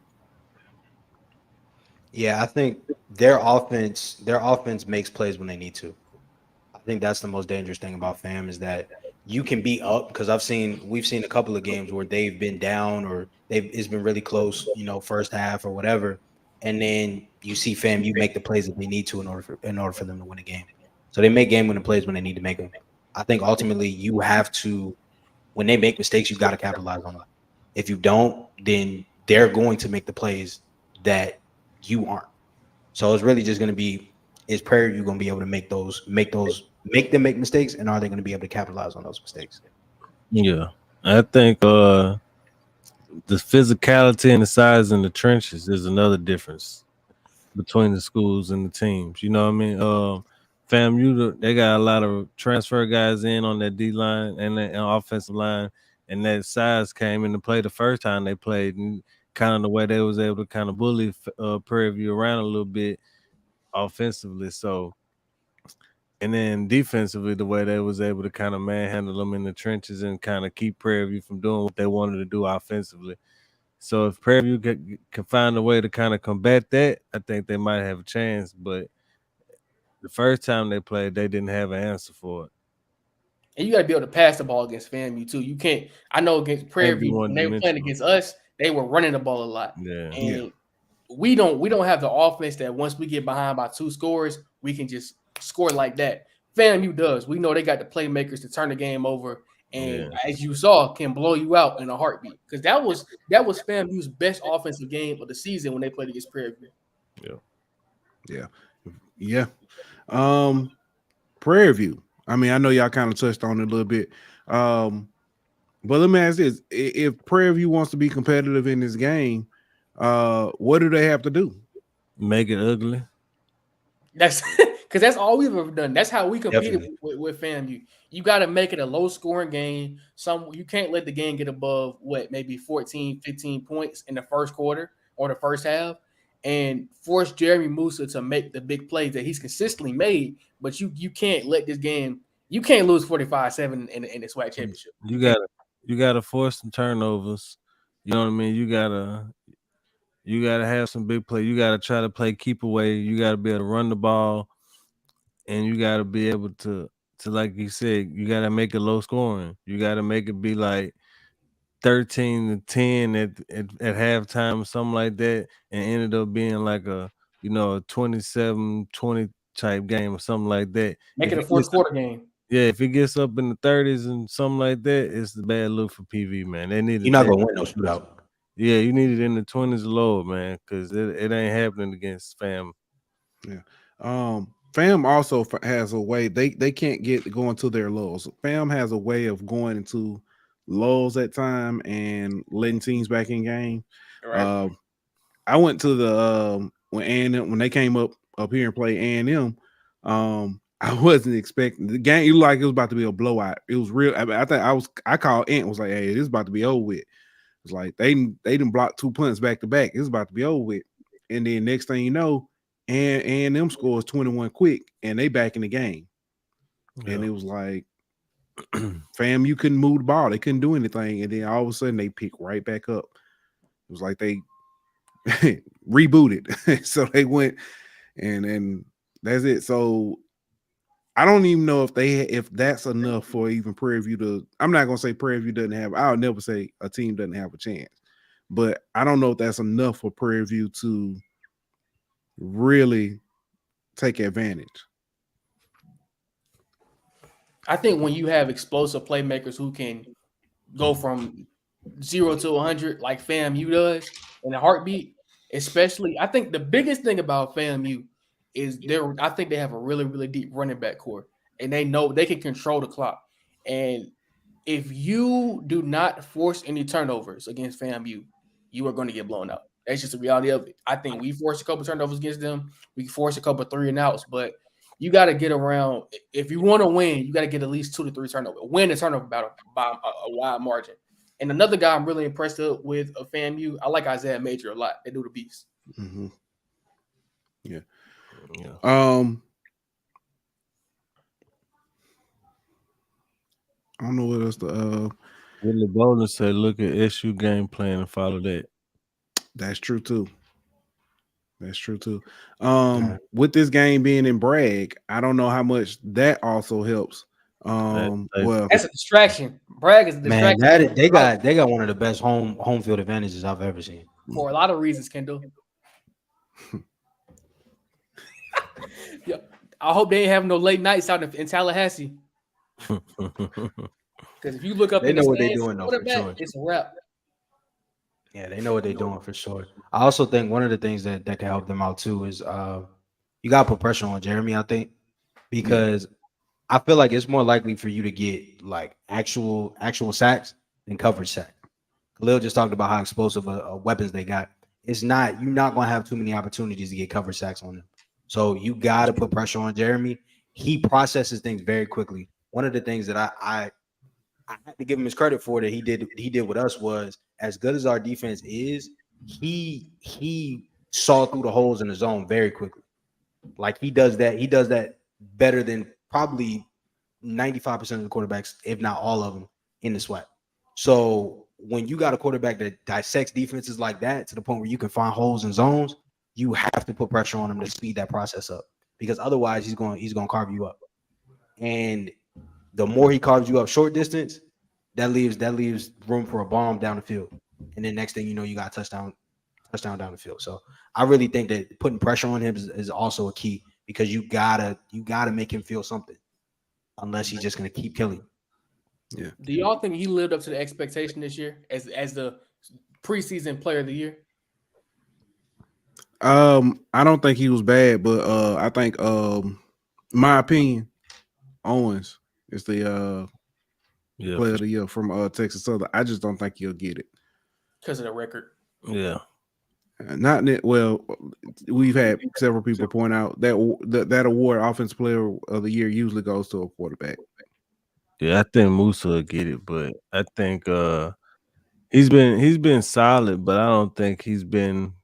Yeah, I think their offense makes plays when they need to. I think that's the most dangerous thing about fam is that you can be up because we've seen a couple of games where they've been down or it's been really close, first half or whatever, and then you see fam you make the plays that they need to in order for them to win a game. So they make game winning plays when they need to make them. I think ultimately you have to when they make mistakes, you got to capitalize on them. If you don't, then they're going to make the plays that you aren't. So it's really just going to be is Prairie you going to be able to make them make mistakes, and are they going to be able to capitalize on those mistakes? Yeah, I think the physicality and the size in the trenches is another difference between the schools and the teams. You know what I mean? FAMU, they got a lot of transfer guys in on that D line and the offensive line, and that size came into play the first time they played, and kind of the way they was able to kind of bully Prairie View around a little bit offensively. So, and then defensively, the way they was able to kind of manhandle them in the trenches and kind of keep Prairie View from doing what they wanted to do offensively. So if Prairie View can find a way to kind of combat that, I think they might have a chance. But the first time they played, they didn't have an answer for it. And you got to be able to pass the ball against FAMU too. You can't. I know against Prairie Can't be View when they were playing one-dimensional. against us, they were running the ball a lot, Yeah. and we don't have the offense that once we get behind by 2 scores, we can just score like that. FAMU does. We know they got the playmakers to turn the game over, and Yeah. as you saw, can blow you out in a heartbeat. Because that was FAMU's best offensive game of the season when they played against Prairie View. Yeah. Prairie View. I mean, I know y'all kind of touched on it a little bit. But let me ask this: if Prairie View wants to be competitive in this game, what do they have to do? Make it ugly. That's because that's all we've ever done. That's how we competed Definitely. with FAMU. You got to make it a low scoring game. You can't let the game get above maybe 14, 15 points in the first quarter or the first half, and force Jeremy Musa to make the big plays that he's consistently made. But you can't let this game. You can't lose 45-7 in the SWAC championship. You gotta force some turnovers. You know what I mean? You gotta have some big play. You gotta try to play keep away. You gotta be able to run the ball, and you gotta be able to like you said, you gotta make it low scoring. You gotta make it be like 13-10 at halftime or something like that, and ended up being like a 27-20 type game or something like that. Make If it a it fourth gets quarter game. if it gets up in the 30s and something like that, it's the bad look for PV, man. They need You're not gonna win no shootout. Yeah, you need it in the 20s low, man, because it ain't happening against FAM. Yeah. FAM also has a way they can't get going to their lows. FAM has a way of going into lows at time and letting teams back in game. Right. I went to the when they came up here and played A&M. I wasn't expecting the game. It looked like it was about to be a blowout. It was real. I think I called Ant, was like, "Hey, this is about to be over with." It's like they didn't block 2 punts back to back. It's about to be over with. And then next thing you know, and them scores 21 quick, and they back in the game. Yeah. And it was like, fam, you couldn't move the ball. They couldn't do anything. And then all of a sudden they pick right back up. It was like they rebooted. So they went and that's it. So I don't even know if that's enough for even Prairie View to. I'm not gonna say Prairie View doesn't have. I'll never say a team doesn't have a chance, but I don't know if that's enough for Prairie View to really take advantage. I think when you have explosive playmakers who can go from 0 to 100 like FAMU does in a heartbeat, especially, I think the biggest thing about FAMU is I think they have a really, really deep running back core, and they know they can control the clock. And if you do not force any turnovers against FAMU, you are going to get blown out. That's just the reality of it. I think we forced a couple turnovers against them. We forced a couple 3 and outs, but you got to get around. If you want to win, you got to get at least 2 to 3 turnovers. Win the turnover battle by a wide margin. And another guy I'm really impressed with a FAMU, I like Isaiah Major a lot. They do the beast. Mm-hmm. Yeah. I don't know what else to. Willie Bowler said, "Look at SU game plan and follow that." That's true too. That's true too. With this game being in Bragg, I don't know how much that also helps. Well, that's a distraction. Bragg is a distraction. Man, they got one of the best home field advantages I've ever seen. For a lot of reasons, Kendall. Yeah, I hope they ain't have no late nights out in Tallahassee. Because if you look up, they in know the what they're stands, doing though for sure. It's a wrap. Yeah, they know what they're doing for sure. I also think one of the things that can help them out too is you got to put pressure on Jeremy. I think because I feel like it's more likely for you to get like actual sacks than coverage sack. Khalil just talked about how explosive weapons they got. You're not going to have too many opportunities to get coverage sacks on them. So you got to put pressure on Jeremy. He processes things very quickly. One of the things that I have to give him his credit for that he did with us was, as good as our defense is, he saw through the holes in the zone very quickly. Like he does that better than probably 95% of the quarterbacks, if not all of them, in the SWAT. So when you got a quarterback that dissects defenses like that to the point where you can find holes and zones, you have to put pressure on him to speed that process up, because otherwise he's going to carve you up. And the more he carves you up short distance, that leaves room for a bomb down the field. And then next thing you know, you got touchdown down the field. So I really think that putting pressure on him is also a key, because you gotta make him feel something, unless he's just gonna keep killing. Yeah. Do y'all think he lived up to the expectation this year as the preseason player of the year? I don't think he was bad, but I think my opinion, Owens is the player of the year from Texas Southern. I just don't think he'll get it because of the record. Yeah. Not well. We've had several people point out that award, Offensive Player of the Year, usually goes to a quarterback. Yeah, I think Musa will get it, but I think he's been solid, but I don't think he's been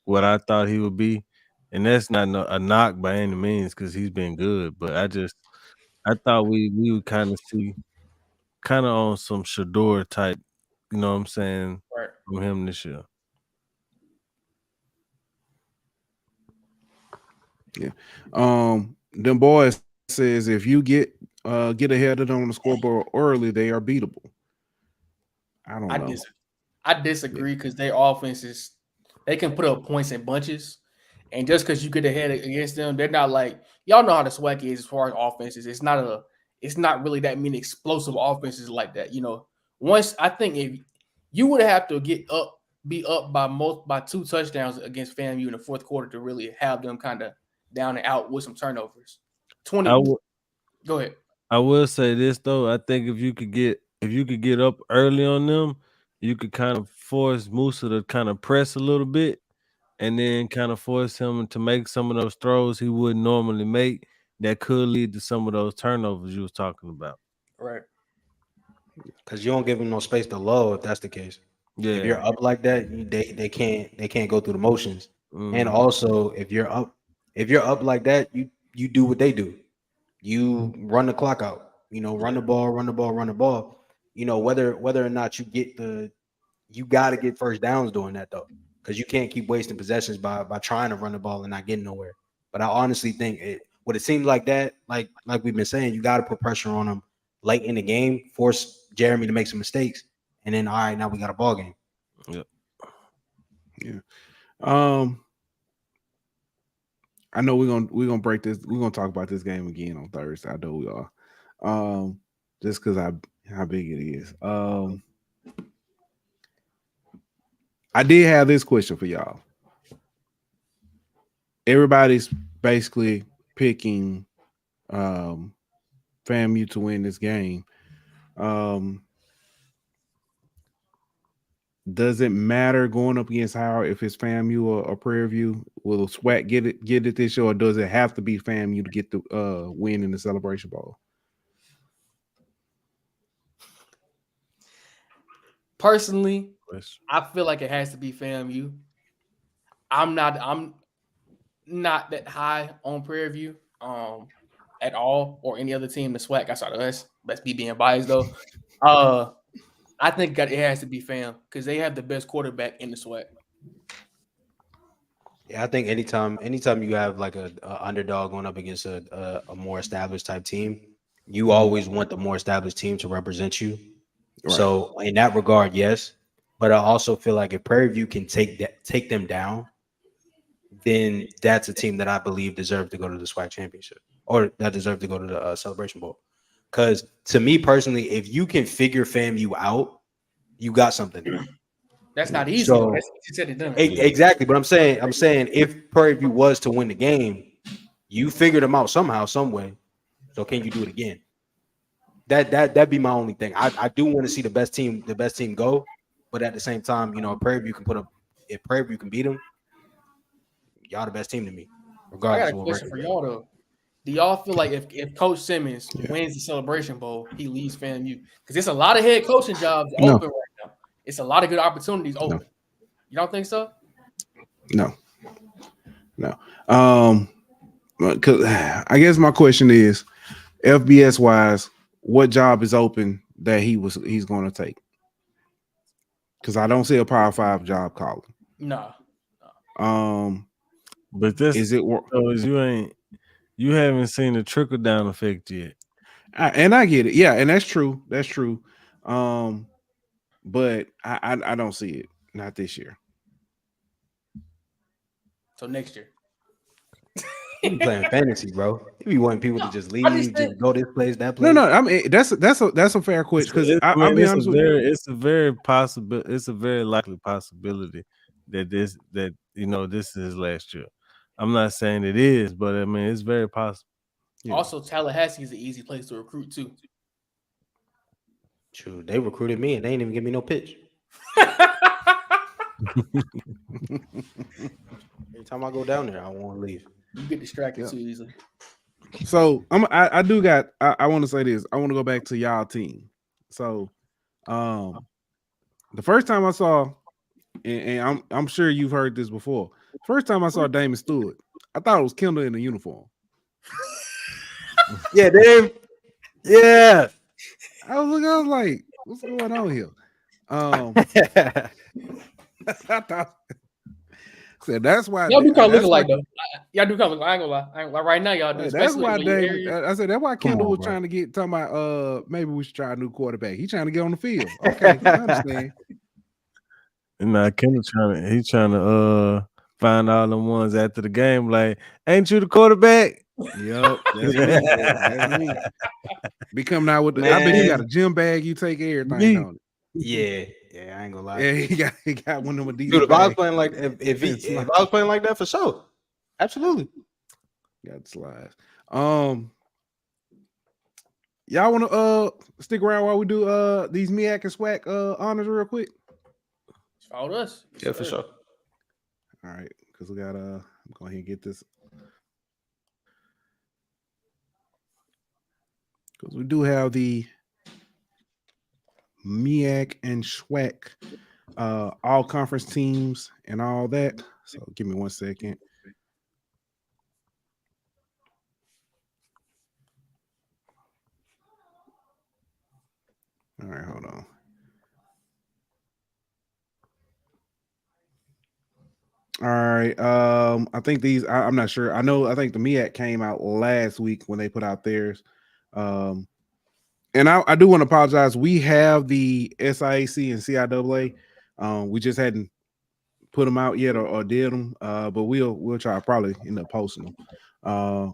what I thought he would be. And that's not a knock by any means, because he's been good. But I thought we would kind of see on some Shador type, you know what I'm saying, right, from him this year. Yeah. Them boys says if you get ahead of them on the scoreboard early, they are beatable. I don't know. I disagree, because their offenses, they can put up points in bunches, and just because you get ahead against them, they're not like, y'all know how the SWAC is as far as offenses. It's not really that many explosive offenses like that. You know, once I think if you would have to be up by 2 touchdowns against FAMU in the fourth quarter to really have them kind of down and out with some turnovers. 20. Go ahead. I will say this though. I think if you could get up early on them, you could kind of force Musa to kind of press a little bit, and then kind of force him to make some of those throws he wouldn't normally make that could lead to some of those turnovers you was talking about. Right. Because you don't give them no space to low if that's the case. Yeah. If you're up like that, they can't go through the motions. And also, if you're up like that, you do what they do. You run the clock out. You know, run the ball. You know, whether or not you got to get first downs doing that though, because you can't keep wasting possessions by trying to run the ball and not getting nowhere. But I honestly think what it seems like that, like we've been saying, you got to put pressure on them late in the game, force Jeremy to make some mistakes, and then all right, now we got a ball game. Yep. Yeah. I know we're gonna break this. We're gonna talk about this game again on Thursday. I know we are. Just because how big it is. I did have this question for y'all. Everybody's basically picking FAMU to win this game. Does it matter going up against Howard if it's FAMU or Prairie View? Will SWAC get it this year, or does it have to be FAMU to get the win in the Celebration Bowl? Personally, I feel like it has to be FAMU. I'm not that high on Prairie View at all, or any other team. The SWAC outside of us. Let's be being biased though. I think it has to be FAM, because they have the best quarterback in the SWAC. Yeah, I think anytime you have like a underdog going up against a more established type team, you always want the more established team to represent you. Right. So in that regard, yes. But I also feel like if Prairie View can take them down, then that's a team that I believe deserves to go to the SWAC championship, or that deserves to go to the Celebration Bowl. Because to me personally, if you can figure FAMU out, you got something. That's not easy. So, that's what you said it done. Exactly. But I'm saying if Prairie View was to win the game, you figured them out somehow, some way. So can you do it again? That'd be my only thing. I do want to see the best team go, but at the same time, you know, if Prairie View can beat them, y'all the best team to me. Regardless. I got a question for y'all though. Do y'all feel like if Coach Simmons wins the Celebration Bowl, he leaves FAMU? Because there's a lot of head coaching jobs open right now. It's a lot of good opportunities open. No. You don't think so? No. Because I guess my question is, FBS wise, what job is open that he's going to take? because I don't see a Power 5 job calling. Nah. But this Is it? you haven't seen the trickle down effect yet. And I get it. Yeah, and that's true. That's true. But I don't see it. Not this year. So next year. You be playing fantasy, bro. You be wanting people to just I just leave, think just go this place, that No, place. no. I mean that's a fair question because I'll be honest with you. It's a very possible. It's a very likely possibility that this is last year. I'm not saying it is, but I mean it's very possible. Yeah. Also, Tallahassee is an easy place to recruit too. True, they recruited me and they ain't even give me no pitch. Every time I go down there, I want to leave. You get distracted too easily. So I want to say this. I want to go back to y'all team. So, the first time I saw, and I'm sure you've heard this before. First time I saw Damon Stewart, I thought it was Kendall in the uniform. Yeah, Dave. Yeah. I was like, what's going on here? I thought. So that's why y'all do kind of looking like though. Y'all do kind of. I ain't gonna lie. I ain't gonna lie. Right now, y'all do. That's why David. I said that's why Kendall was bro. trying to get talking about. Maybe we should try a new quarterback. He's trying to get on the field. Okay, I understand. And now Kendall trying to find all them ones after the game. Like, ain't you the quarterback? Yep, that's me. That's me. Be coming out with the. I bet you got a gym bag. You take everything on it. Yeah, I ain't gonna lie. Yeah, he got one of them. Dude, if I was playing like if I was playing like that for sure, absolutely. Got slides. Y'all want to stick around while we do these MEAC and SWAC honors real quick? All us. Yeah, for sure. All right, because we got I'm going to get this. Because we do have the MEAC and SWAC all conference teams and all that. So give me 1 second. All right, hold on. All right. I think these. I'm not sure. I think the MEAC came out last week when they put out theirs. And I do want to apologize. We have the SIAC and CIAA. We just hadn't put them out yet or did them. But we'll try to probably end up posting them.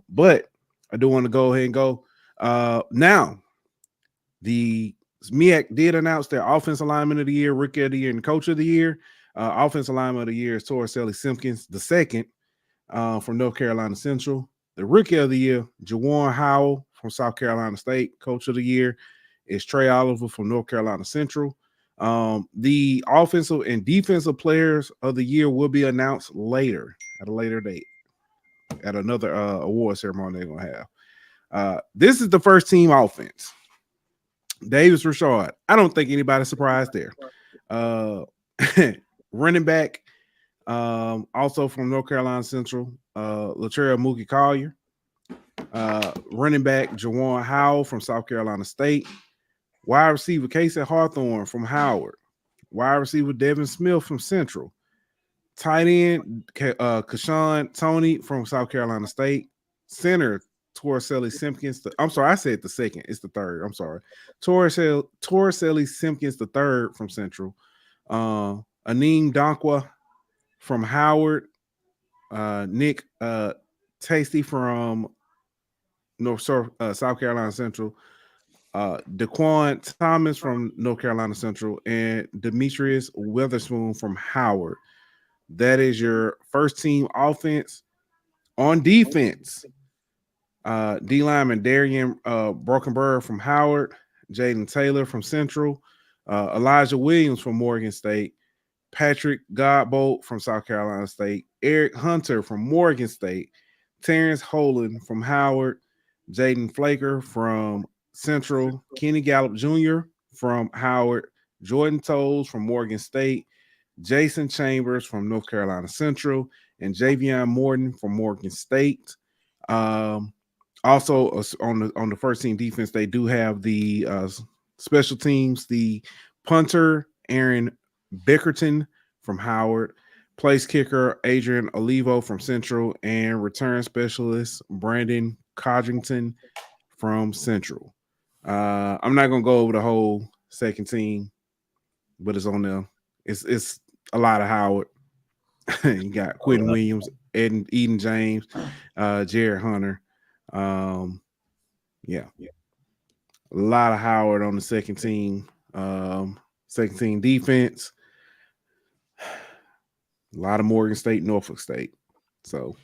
But I do want to go ahead and go. Now, the MEAC did announce their offensive lineman of the year, rookie of the year, and coach of the year. Offensive lineman of the year is Torricelli Simpkins II from North Carolina Central. The rookie of the year, Jawan Howell from South Carolina State. Coach of the year is Trey Oliver from North Carolina Central. The offensive and defensive players of the year will be announced later at a later date at another award ceremony they're going to have. This is the first team offense. Davis Richard. I don't think anybody's surprised there. Running back, also from North Carolina Central, Latrell Mookie Collier. Running back, Jawan Howell from South Carolina State. Wide receiver, Casey Hawthorne from Howard. Wide receiver, Devin Smith from Central. Tight end, Kashawn Toney from South Carolina State. Center, Torricelli Simpkins. I'm sorry, I said the second. It's the third. I'm sorry. Torricelli Simpkins III from Central. Aneem Donkwa from Howard. Nick Tasty from South Carolina Central. Daquan Thomas from North Carolina Central, and Demetrius Witherspoon from Howard. That is your first team offense. On defense, D lineman Darian Brokenberg from Howard, Jaden Taylor from Central, Elijah Williams from Morgan State, Patrick Godbolt from South Carolina State, Eric Hunter from Morgan State, Terrence Holland from Howard, Jaden Flaker from Central, Kenny Gallup Jr. from Howard, Jordan Toles from Morgan State, Jason Chambers from North Carolina Central, and Javion Morton from Morgan State. Also on the first team defense, they do have the special teams, the punter Aaron Bickerton from Howard, place kicker Adrian Olivo from Central, and return specialist Brandon Codrington from Central. I'm not gonna go over the whole second team, but it's on there. It's a lot of Howard. You got Quentin Williams, Eden James, Jared Hunter. Um, yeah, a lot of Howard on the second team. Second team defense. A lot of Morgan State, Norfolk State. So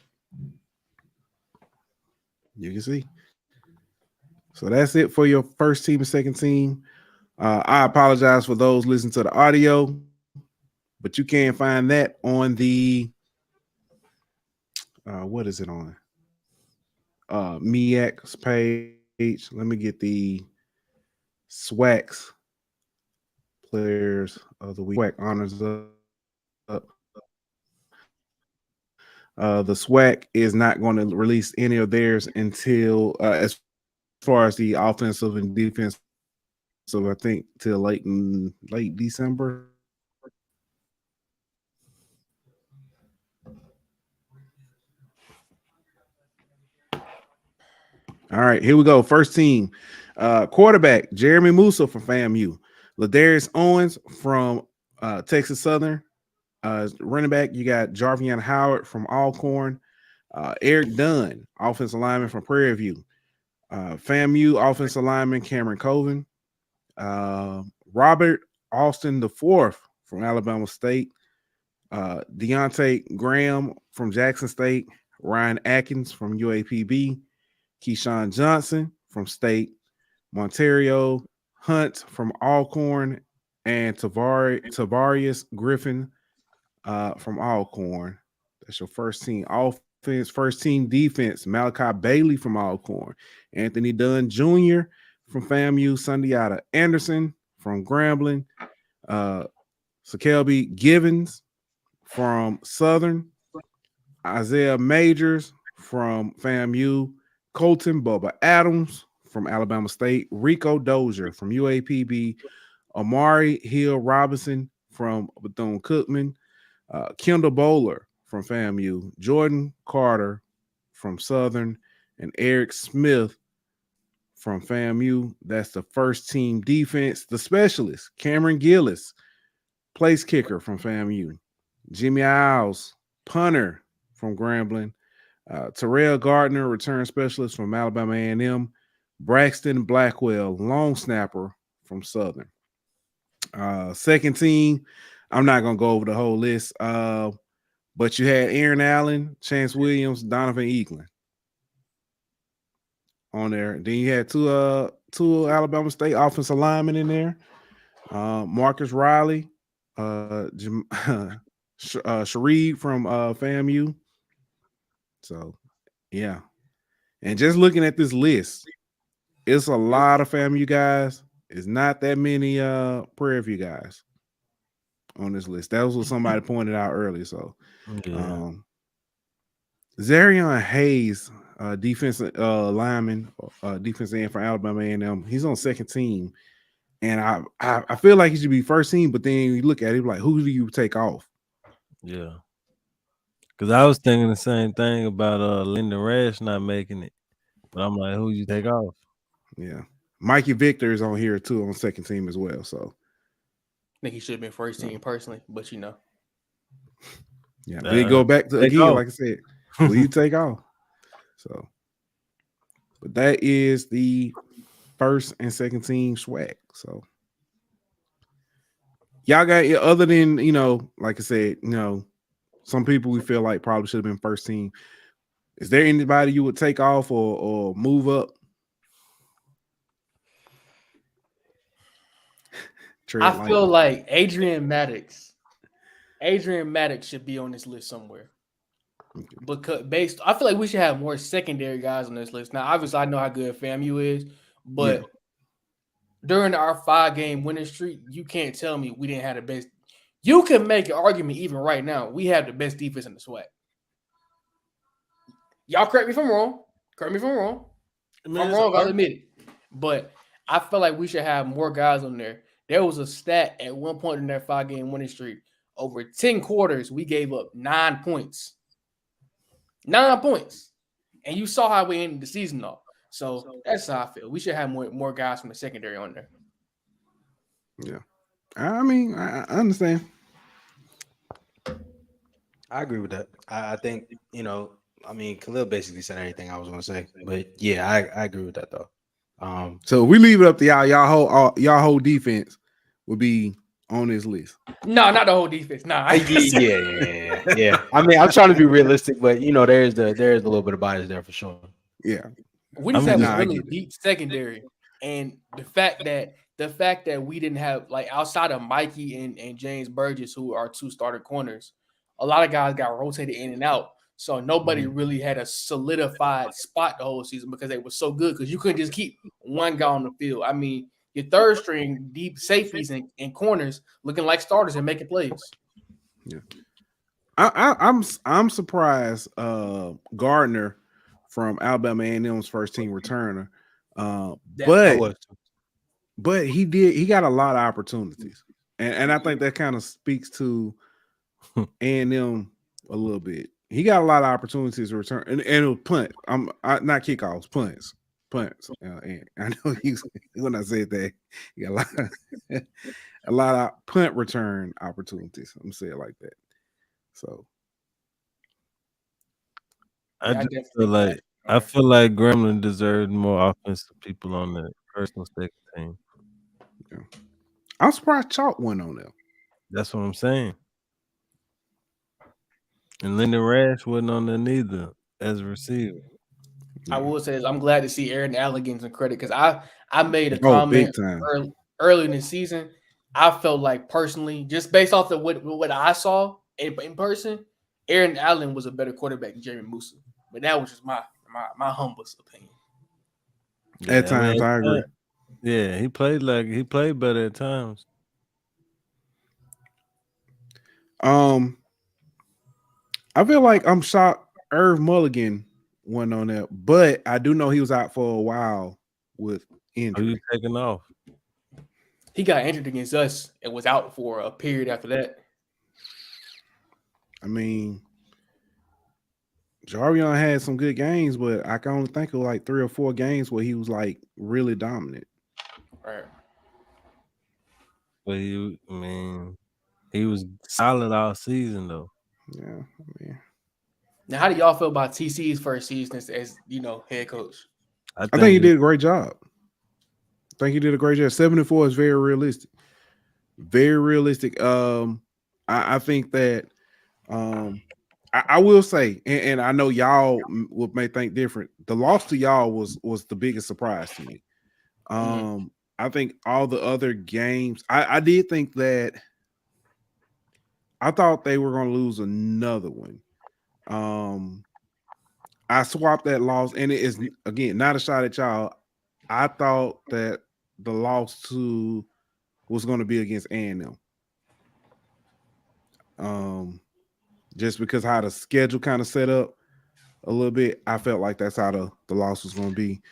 you can see. So that's it for your first team and second team. I apologize for those listening to the audio, but you can find that on the what is it on? MEX page. Let me get the SWACs players of the week. SWAC honors up. The SWAC is not going to release any of theirs until, as far as the offensive and defensive, I think till late December. All right, here we go. First team, quarterback Jeremy Musa from FAMU, Ladarius Owens from Texas Southern. Running back, you got Jarvian Howard from Alcorn, Eric Dunn, offensive lineman from Prairie View, FAMU offensive lineman Cameron Coven, Robert Austin the fourth from Alabama State, Deontay Graham from Jackson State, Ryan Atkins from UAPB, Keyshawn Johnson from State, Montario Hunt from Alcorn, and Tavarius Griffin from Alcorn. That's your first team offense. First team defense, Malachi Bailey from Alcorn, Anthony Dunn Jr. from FAMU, Sundiata Anderson from Grambling, Sakelby Givens from Southern, Isaiah Majors from FAMU, Colton Bubba Adams from Alabama State, Rico Dozier from UAPB, Amari Hill Robinson from Bethune-Cookman, Kendall Bowler from FAMU, Jordan Carter from Southern, and Eric Smith from FAMU. That's the first team defense. The specialist, Cameron Gillis, place kicker from FAMU, Jimmy Isles, punter from Grambling, Terrell Gardner, return specialist from Alabama A&M, Braxton Blackwell, long snapper from Southern. Second team, I'm not going to go over the whole list, but you had Aaron Allen, Chance Williams, Donovan Eaglin on there. Then you had two Alabama State offensive linemen in there, Marcus Riley, Sharif from FAMU. So, yeah. And just looking at this list, it's a lot of FAMU guys. It's not that many Prairie View guys on this list. That was what somebody pointed out earlier. So, Zarion Hayes, defensive lineman, defensive end for Alabama A&M. He's on second team. And I feel like he should be first team, but then you look at it like, who do you take off? Yeah. Because I was thinking the same thing about Lyndon Rash not making it. But I'm like, who you take off? Yeah. Mikey Victor is on here too on second team as well. So I think he should have been first team personally, but you know. Yeah, but it go back to again, like I said, who you take off. So, but that is the first and second team swag. So, y'all got other than like I said, some people we feel like probably should have been first team. Is there anybody you would take off or move up? I feel like Adrian Maddox should be on this list somewhere. Because I feel like we should have more secondary guys on this list. Now, obviously, I know how good FAMU is, but during our 5-game winning streak, you can't tell me we didn't have the best. You can make an argument even right now. We have the best defense in the SWAC. Y'all correct me if I'm wrong. If I'm wrong, I'll admit it. But I feel like we should have more guys on there There was a stat at one point in that 5-game winning streak. Over 10 quarters, we gave up 9 points. 9 points. And you saw how we ended the season, though. So that's how I feel. We should have more guys from the secondary on there. Yeah. I mean, I understand. I agree with that. I think, I mean, Khalil basically said everything I was going to say. But, yeah, I agree with that, though. So we leave it up to y'all. Y'all whole defense would be on this list. No, not the whole defense. Nah. Yeah. I mean, I'm trying to be realistic, but there's a little bit of bias there for sure. Yeah. We just have a really deep secondary, and the fact that we didn't have, like, outside of Mikey and James Burgess, who are 2 starter corners, a lot of guys got rotated in and out. So nobody really had a solidified spot the whole season because they were so good, because you couldn't just keep one guy on the field. I mean, your third string deep safeties and corners looking like starters and making plays. Yeah. I'm surprised Gardner from Alabama A&M's first team returner. But he got a lot of opportunities. And I think that kind of speaks to A&M a little bit. He got a lot of opportunities to return and punt. Not kickoffs, punts. And I know when I said that, he got a lot of punt return opportunities. I'm saying it like that. So I feel like Gremlin deserved more offensive people on the personal second team. Yeah. I'm surprised Chalk went on there. That's what I'm saying. And Lyndon Rash wasn't on there neither as a receiver. I will say this, I'm glad to see Aaron Allen getting some credit, because I made a comment early in the season. I felt like, personally, just based off of what I saw in person, Aaron Allen was a better quarterback than Jeremy Musa. But that was just my humblest opinion. Yeah, at times, I agree. Yeah, he played better at times. I feel like I'm shocked Irv Mulligan went on that, but I do know he was out for a while with injury. Are you taking off? He got injured against us and was out for a period after that. I mean, Jarion had some good games, but I can only think of like 3 or 4 games where he was like really dominant. Right. But he was solid all season though. Yeah, I mean. Now, how do y'all feel about TC's first season as head coach? I think he did a great job. 74 is very realistic. Very realistic. I think that I will say, and I know y'all may think different. The loss to y'all was the biggest surprise to me. I think all the other games, I did think that I thought they were going to lose another one. I swapped that loss, and it is, again, not a shot at y'all. I thought that the loss was going to be against A&M. Just because how the schedule kind of set up a little bit, I felt like that's how the loss was going to be.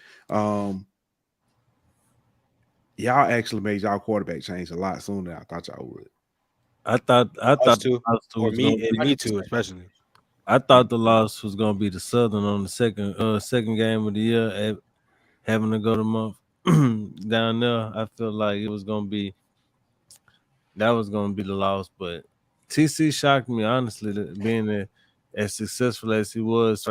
Y'all actually made y'all quarterback change a lot sooner than I thought y'all would. I thought too. For me too, especially. I thought the loss was going to be the Southern on the second game of the year, having to go to month down there. I felt like it was going to be the loss, but TC shocked me, honestly, being as successful as he was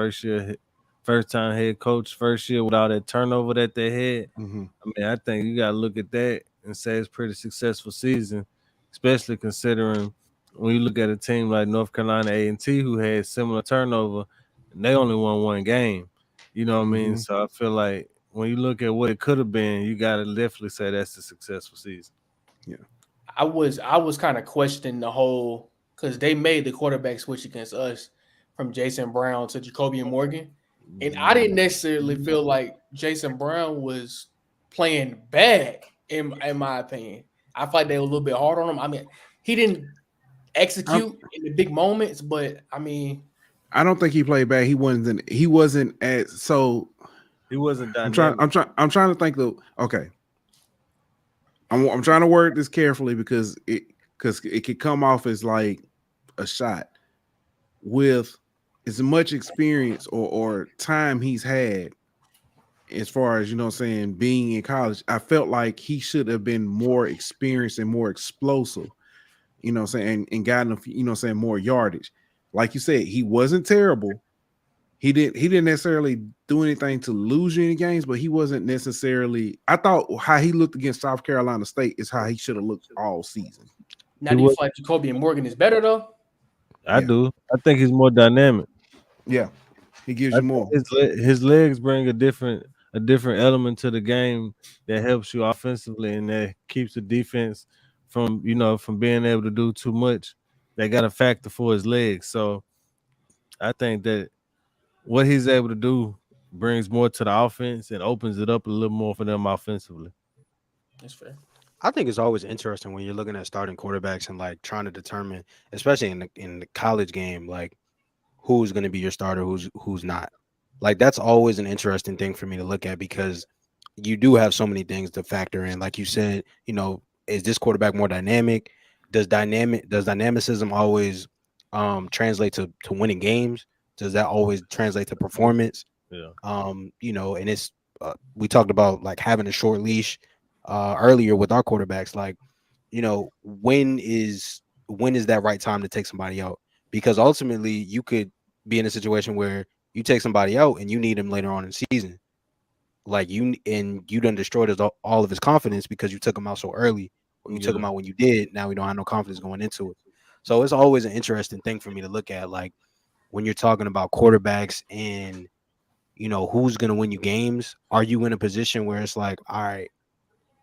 first time head coach, first year with all that turnover that they had. Mm-hmm. I mean, I think you got to look at that and say it's a pretty successful season, especially considering when you look at a team like North Carolina A&T who had similar turnover, and they only won 1 game. You know what I mean? So I feel like when you look at what it could have been, you got to definitely say that's a successful season. Yeah. I was kind of questioning the whole, because they made the quarterback switch against us from Jason Brown to Jacoby Morgan. And I didn't necessarily feel like Jason Brown was playing bad, in my opinion. I felt like they were a little bit hard on him. I mean, he didn't execute in the big moments, but I mean, I don't think he played bad. He wasn't as so. He wasn't dynamic. I'm trying to think of, okay. I'm trying to word this carefully because it could come off as like a shot with as much experience or time he's had as far as, you know what I'm saying, being in college. I felt like he should have been more experienced and more explosive, you know what I'm saying, and gotten, you know what I'm saying, more yardage. Like you said, he wasn't terrible. He didn't necessarily do anything to lose you any games, but he wasn't necessarily. I thought how he looked against South Carolina State is how he should have looked all season. Now, He do you was. feel like Jacoby and Morgan is better though? I Yeah, do. I think he's more dynamic. yeah, he gives I you think more. his legs bring a different element to the game that helps you offensively and that keeps the defense from being able to do too much. They got a factor for his legs. So I think that what he's able to do brings more to the offense and opens it up a little more for them offensively. That's fair. I think it's always interesting when you're looking at starting quarterbacks and like trying to determine, especially in the college game, like who's going to be your starter, who's not. Like that's always an interesting thing for me to look at because you do have so many things to factor in. Like you said, is this quarterback more dynamic? Does dynamicism always translate to winning games? Does that always translate to performance? Yeah. And it's we talked about like having a short leash earlier with our quarterbacks. Like, when is that right time to take somebody out? Because ultimately, you could be in a situation where you take somebody out and you need him later on in the season. Like you done destroyed all of his confidence because you took him out so early, or you took him Yeah. out when you did. Now we don't have no confidence going into it. So it's always an interesting thing for me to look at, like when you're talking about quarterbacks and who's gonna win you games. Are you in a position where it's like, all right,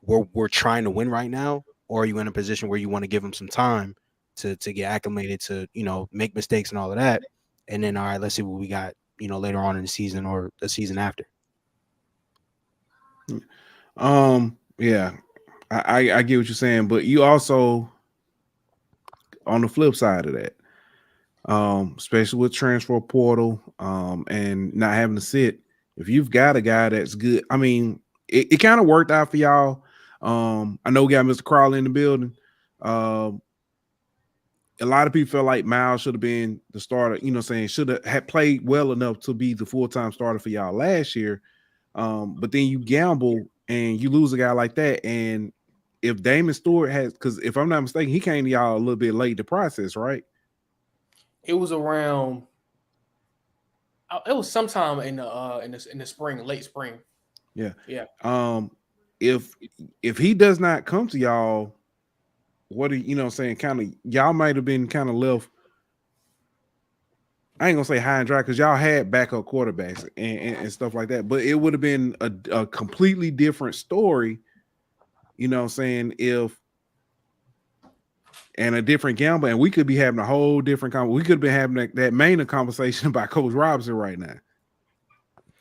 we're trying to win right now, or are you in a position where you want to give them some time to get acclimated to make mistakes and all of that, and then all right, let's see what we got later on in the season or the season after. Yeah, I get what you're saying, but you also on the flip side of that, especially with transfer portal, and not having to sit. If you've got a guy that's good, I mean, it kind of worked out for y'all. I know we got Mr. Crawley in the building. Um, a lot of people feel like Miles should have been the starter, you know, saying should have had played well enough to be the full-time starter for y'all last year. But then you gamble and you lose a guy like that. And if Damon Stewart has, because if I'm not mistaken, he came to y'all a little bit late in the process, right? It was around. It was sometime in the spring, late spring. Yeah. Yeah. If he does not come to y'all, what are you know saying? Kind of y'all might have been kind of left. I ain't gonna say high and dry because y'all had backup quarterbacks and stuff like that, but it would have been a completely different story, you know what I'm saying, if and a different gamble, and we could be having a whole different we could be having that main conversation about Coach Robinson right now.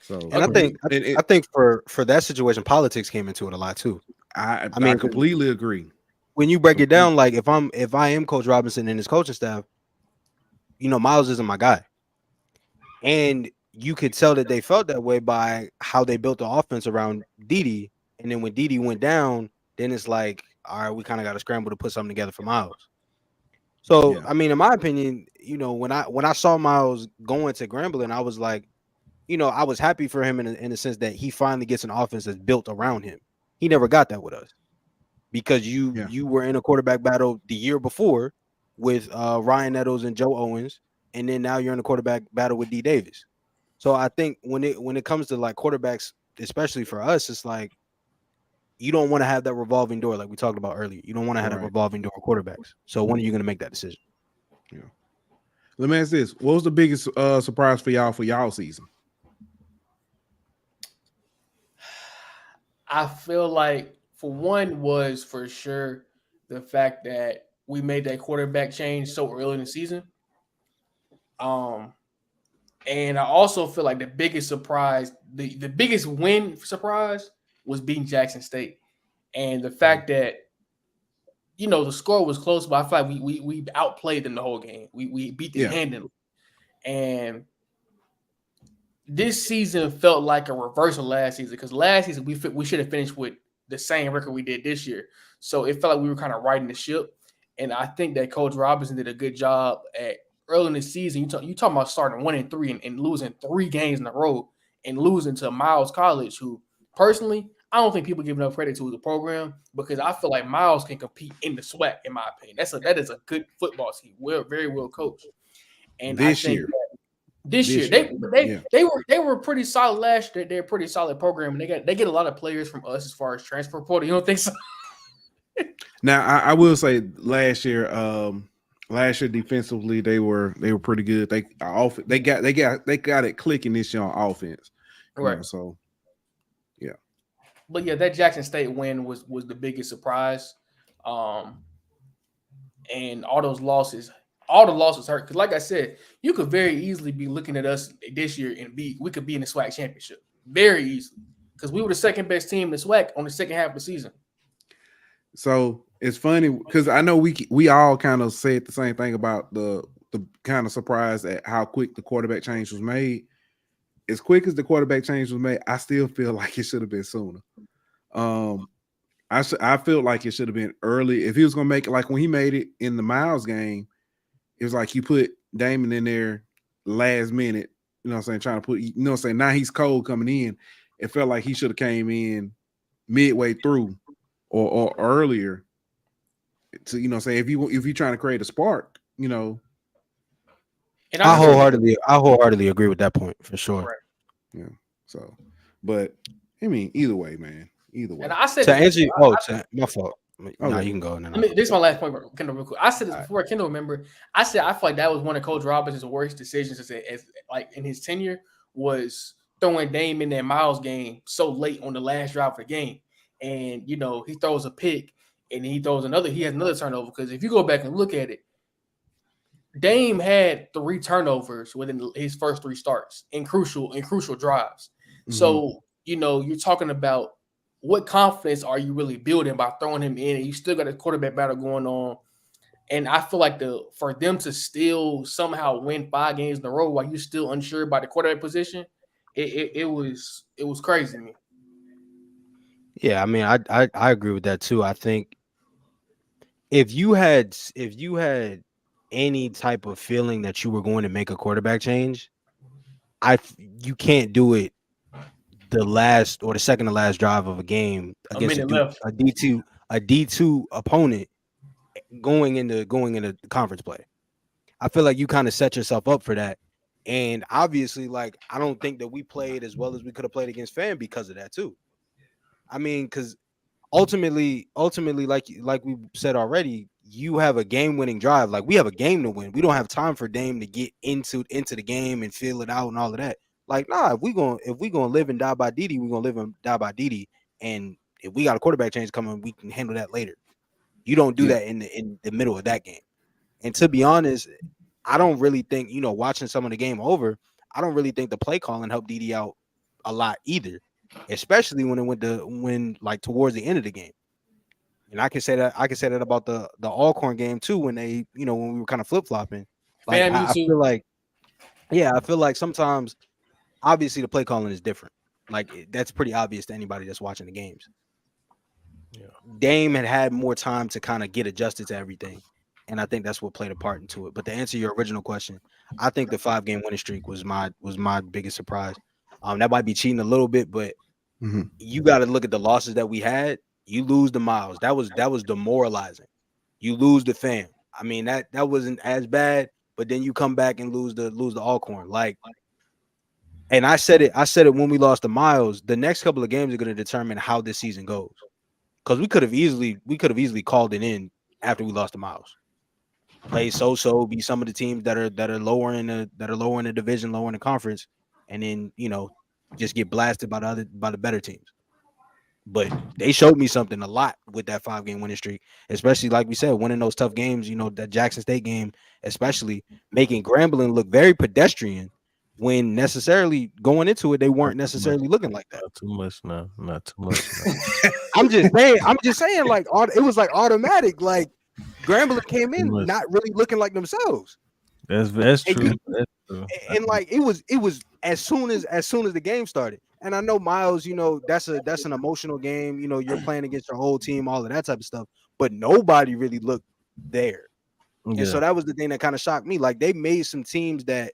So And I think for that situation, politics came into it a lot too. I mean, completely agree. When you break it down, like if I am Coach Robinson and his coaching staff, Miles isn't my guy. And you could tell that they felt that way by how they built the offense around Dede. And then when Dede went down, then it's like, all right, we kind of got to scramble to put something together for Miles. So, Yeah. I mean, in my opinion, when I saw Miles going to Grambling, I was like, I was happy for him in the sense that he finally gets an offense that's built around him. He never got that with us because you were in a quarterback battle the year before with Ryan Nettles and Joe Owens, and then now you're in a quarterback battle with D Davis. So I think when it comes to like quarterbacks, especially for us, it's like you don't want to have that revolving door like we talked about earlier. You don't want to have a revolving door of quarterbacks. So when are you going to make that decision? Yeah. Let me ask this: what was the biggest surprise for y'all season? I feel like for one was for sure the fact that we made that quarterback change so early in the season. And I also feel like the biggest surprise, the biggest win surprise was beating Jackson State. And the fact that, the score was close, but I feel like we outplayed them the whole game. We beat them handily. And this season felt like a reversal last season because last season we should have finished with the same record we did this year. So it felt like we were kind of riding the ship. And I think that Coach Robinson did a good job at early in the season. You talking about starting 1-3 and losing 3 games in a row and losing to Miles College, who personally I don't think people give enough credit to the program, because I feel like Miles can compete in the SWAC, in my opinion. That is a good football team, very well coached. And I think this year they were pretty solid last year. They're a pretty solid program, and they get a lot of players from us as far as transfer portal. You don't think so? Now I will say last year defensively they were pretty good. They got it clicking this year on offense. Right. So yeah. But yeah, that Jackson State win was the biggest surprise. And all the losses hurt. Because like I said, you could very easily be looking at us this year and we could be in the SWAC championship. Very easily. Because we were the second best team in the SWAC on the second half of the season. So it's funny because I know we all kind of said the same thing about the kind of surprise at how quick the quarterback change was made. As quick as the quarterback change was made, I still feel like it should have been sooner. I feel like it should have been early. If he was gonna make it, like when he made it in the Miles game, it was like you put Damon in there last minute. You know what I'm saying? Trying to put, you know what I'm saying? Now he's cold coming in. It felt like he should have came in midway through or earlier to, you know, say if you're trying to create a spark, you know. And I wholeheartly agree with that point for sure. Right. Yeah. So, but I mean, either way, man. Either way. And I said to answer you, my fault. No, you can go. This is my last point, Kendall, real quick. I said this before. Kendall, remember? I said I feel like that was one of Coach Robinson's worst decisions as like in his tenure, was throwing Dame in that Miles game so late on the last drive of the game. And, you know, he throws a pick and he has another turnover. Because if you go back and look at it, Dame had 3 turnovers within his first 3 starts in crucial drives. Mm-hmm. So, you know, you're talking about what confidence are you really building by throwing him in, and you still got a quarterback battle going on. And I feel like for them to still somehow win 5 games in a row while you're still unsure about the quarterback position, it was crazy to me. Yeah, I mean, I agree with that too. I think if you had any type of feeling that you were going to make a quarterback change, you can't do it the last or the second to last drive of a game against a D2 opponent going into conference play. I feel like you kind of set yourself up for that. And obviously, like, I don't think that we played as well as we could have played against Fan because of that too. I mean, because ultimately, like we said already, you have a game-winning drive. Like, we have a game to win. We don't have time for Dame to get into the game and feel it out and all of that. Like, nah, if we gonna live and die by Didi, we're gonna live and die by Didi. And if we got a quarterback change coming, we can handle that later. You don't do that in the middle of that game. And to be honest, I don't really think, you know, watching some of the game over, I don't really think the play calling helped Didi out a lot either, especially when it went like towards the end of the game. And I can say that about the Alcorn game too, when they, you know, when we were kind of flip-flopping. Like, I feel like sometimes obviously the play calling is different. Like, that's pretty obvious to anybody that's watching the games. Yeah. Dame had more time to kind of get adjusted to everything. And I think that's what played a part into it. But to answer your original question, I think the 5-game winning streak was my biggest surprise. That might be cheating a little bit, but you got to look at the losses that we had. You lose the Miles. That was demoralizing. You lose the Fan. I mean, that wasn't as bad, but then you come back and lose the Alcorn. Like, and I said it when we lost the Miles. The next couple of games are going to determine how this season goes. Because we could have easily called it in after we lost the Miles. Play so be some of the teams that are lower in the division, lower in the conference, and then, you know, just get blasted by the better teams. But they showed me something a lot with that 5-game winning streak, especially like we said, winning those tough games. You know, that Jackson State game, especially making Grambling look very pedestrian when necessarily going into it they weren't necessarily looking like that. Not too much now. Not too much. I'm just saying, like, it was like automatic. Like, Grambling came in not really looking like themselves. That's true. And like it was as soon as the game started. And I know Miles, that's an emotional game. You're playing against your whole team, all of that type of stuff. But nobody really looked there. And so Yeah. that was the thing that kind of shocked me. Like they made some teams that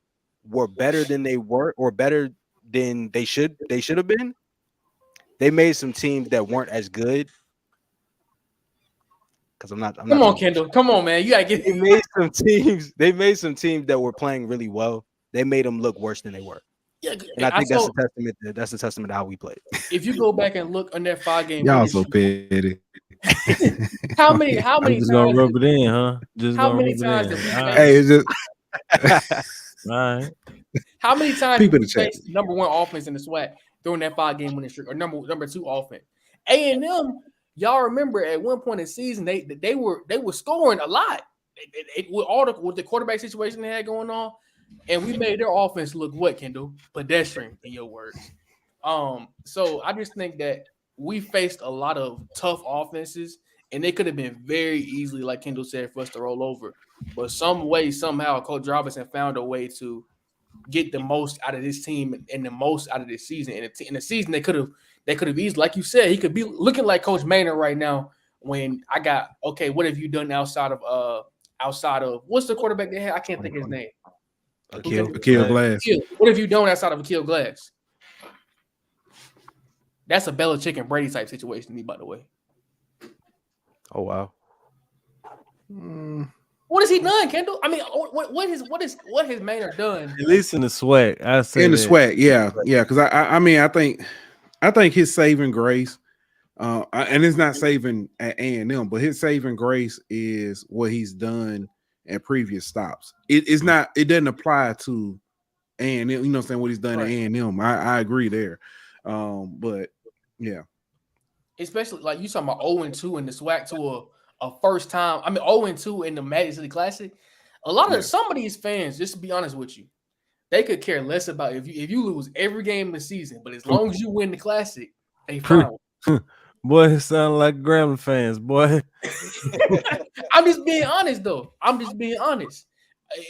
were better than they were, or better than they should have been. They made some teams that weren't as good. Because I'm not Come on, trying to Kendall. Come on, man. You gotta get. they made some teams. They made some teams that were playing really well. They made them look worse than they were. Yeah, And I I think that's saw. a testament. That's a testament to how we played. If you go back and look on that 5-game Y'all winning so streak, petty. how many I'm just gonna times? rub it in, huh? Just How gonna many rub times it did in. we All face? Hey, it's just right. All right. How many times People did in we the chat. face number one offense in the SWAC during that 5-game winning streak, or number two offense? A&M, y'all remember at one point in the season they were scoring a lot. With the quarterback situation they had going on, and we made their offense look what, Kendall? Pedestrian, in your words. So I just think that we faced a lot of tough offenses, and they could have been very easily, like Kendall said, for us to roll over. But some way, somehow, Coach Robinson found a way to get the most out of this team and the most out of this season. In the season, they could have easily, like you said, he could be looking like Coach Maynard right now. When I got okay, what have you done outside of what's the quarterback they had? I can't think of his name. Akil Glass. What have you done outside of Akil Glass? That's a Belichick and Brady type situation to me, by the way. Oh wow. What has he done, Kendall? I mean, what has Maynard done? At least in the SWAC, I say In the that. SWAC, yeah. Because I mean, I think his saving grace, and it's not saving at A&M, but his saving grace is what he's done at previous stops. It's not. It doesn't apply to A&M. You know what I'm saying? What he's done at A&M. I agree there. But yeah, especially like you talking about 0-2 in the SWAC to a first time. I mean 0-2 in the Madison City Classic. A lot of some of these fans, just to be honest with you, they could care less about if you lose every game of the season, but as long as you win the Classic, they fine. Boy, it sound like Gremlin fans, boy. I'm just being honest though. I'm just being honest.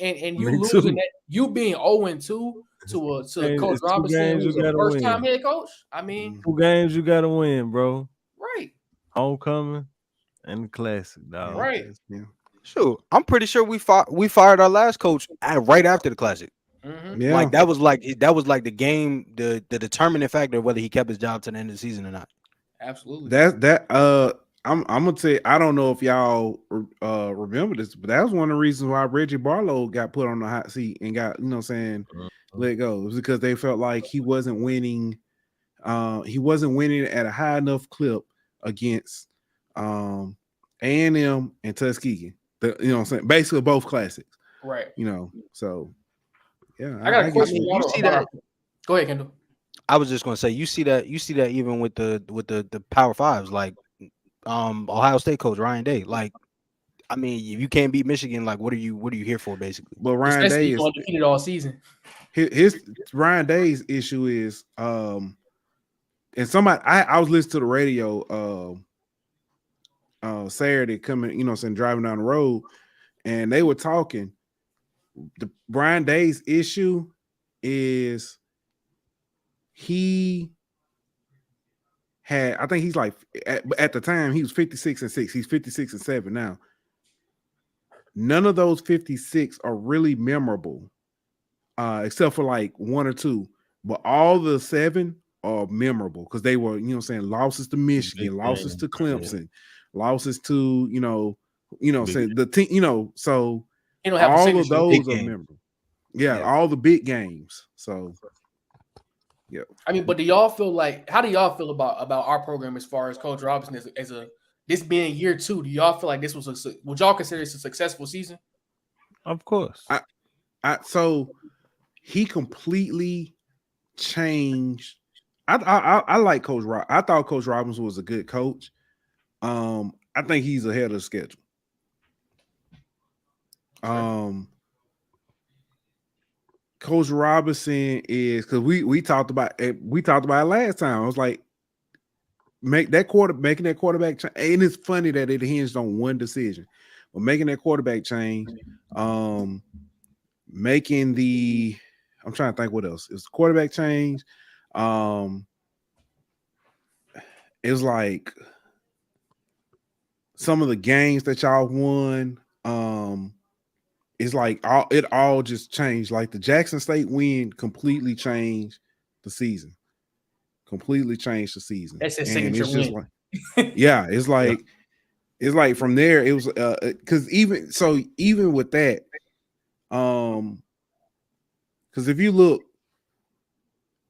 And you Me losing too. that, you being 0-2 to Hey, Coach it's 2 Robinson, games who's you a gotta first time win. head coach. I mean, 2 games you gotta win, bro. right, Homecoming and the Classic, dog. right. yeah. Sure. I'm pretty sure we fired our last coach right after the Classic. Mm-hmm. Yeah. Like that was like the game, the determining factor of whether he kept his job to the end of the season or not. Absolutely. I'm gonna tell you, I don't know if y'all remember this, but that was one of the reasons why Reggie Barlow got put on the hot seat and got, you know what I'm saying, let go. It was because they felt like he wasn't winning at a high enough clip against A&M and Tuskegee. You know what I'm saying? Basically both classics. Right. You know, so yeah. I got a question. You see that? Go ahead, Kendall. I was just gonna say you see that even with the Power Fives, like Ohio State coach Ryan Day. Like, I mean, if you can't beat Michigan, like what are you here for basically? But Ryan Day is undefeated all season. His Ryan Day's issue is and somebody I was listening to the radio Saturday coming, you know, saying driving down the road, and they were talking. The Brian Day's issue is he had, I think he's like at the time he was 56-6. He's 56-7 now. None of those 56 are really memorable, except for like 1 or 2. But all the 7 are memorable because they were, you know, saying losses to Michigan, losses to Clemson, losses to, saying the team, so all of those are memorable. Yeah, all the big games. So, yeah. I mean, but do y'all feel like, how do y'all feel about our program as far as Coach Robinson as this being year 2? Do y'all feel like this was would y'all consider this a successful season? Of course. So he completely changed. I like Coach Rob. I thought Coach Robinson was a good coach. I think he's ahead of the schedule. Coach Robinson is, because we talked about it last time. I was like, making that quarterback change, and it's funny that it hinged on one decision, but making that quarterback change, making the, I'm trying to think what else. It's the quarterback change, it's like some of the games that y'all won. It's like it all just changed. Like the Jackson State win completely changed the season. Completely changed the season. That's a and signature it's just win. like, yeah, it's like from there it was because even with that, because if you look,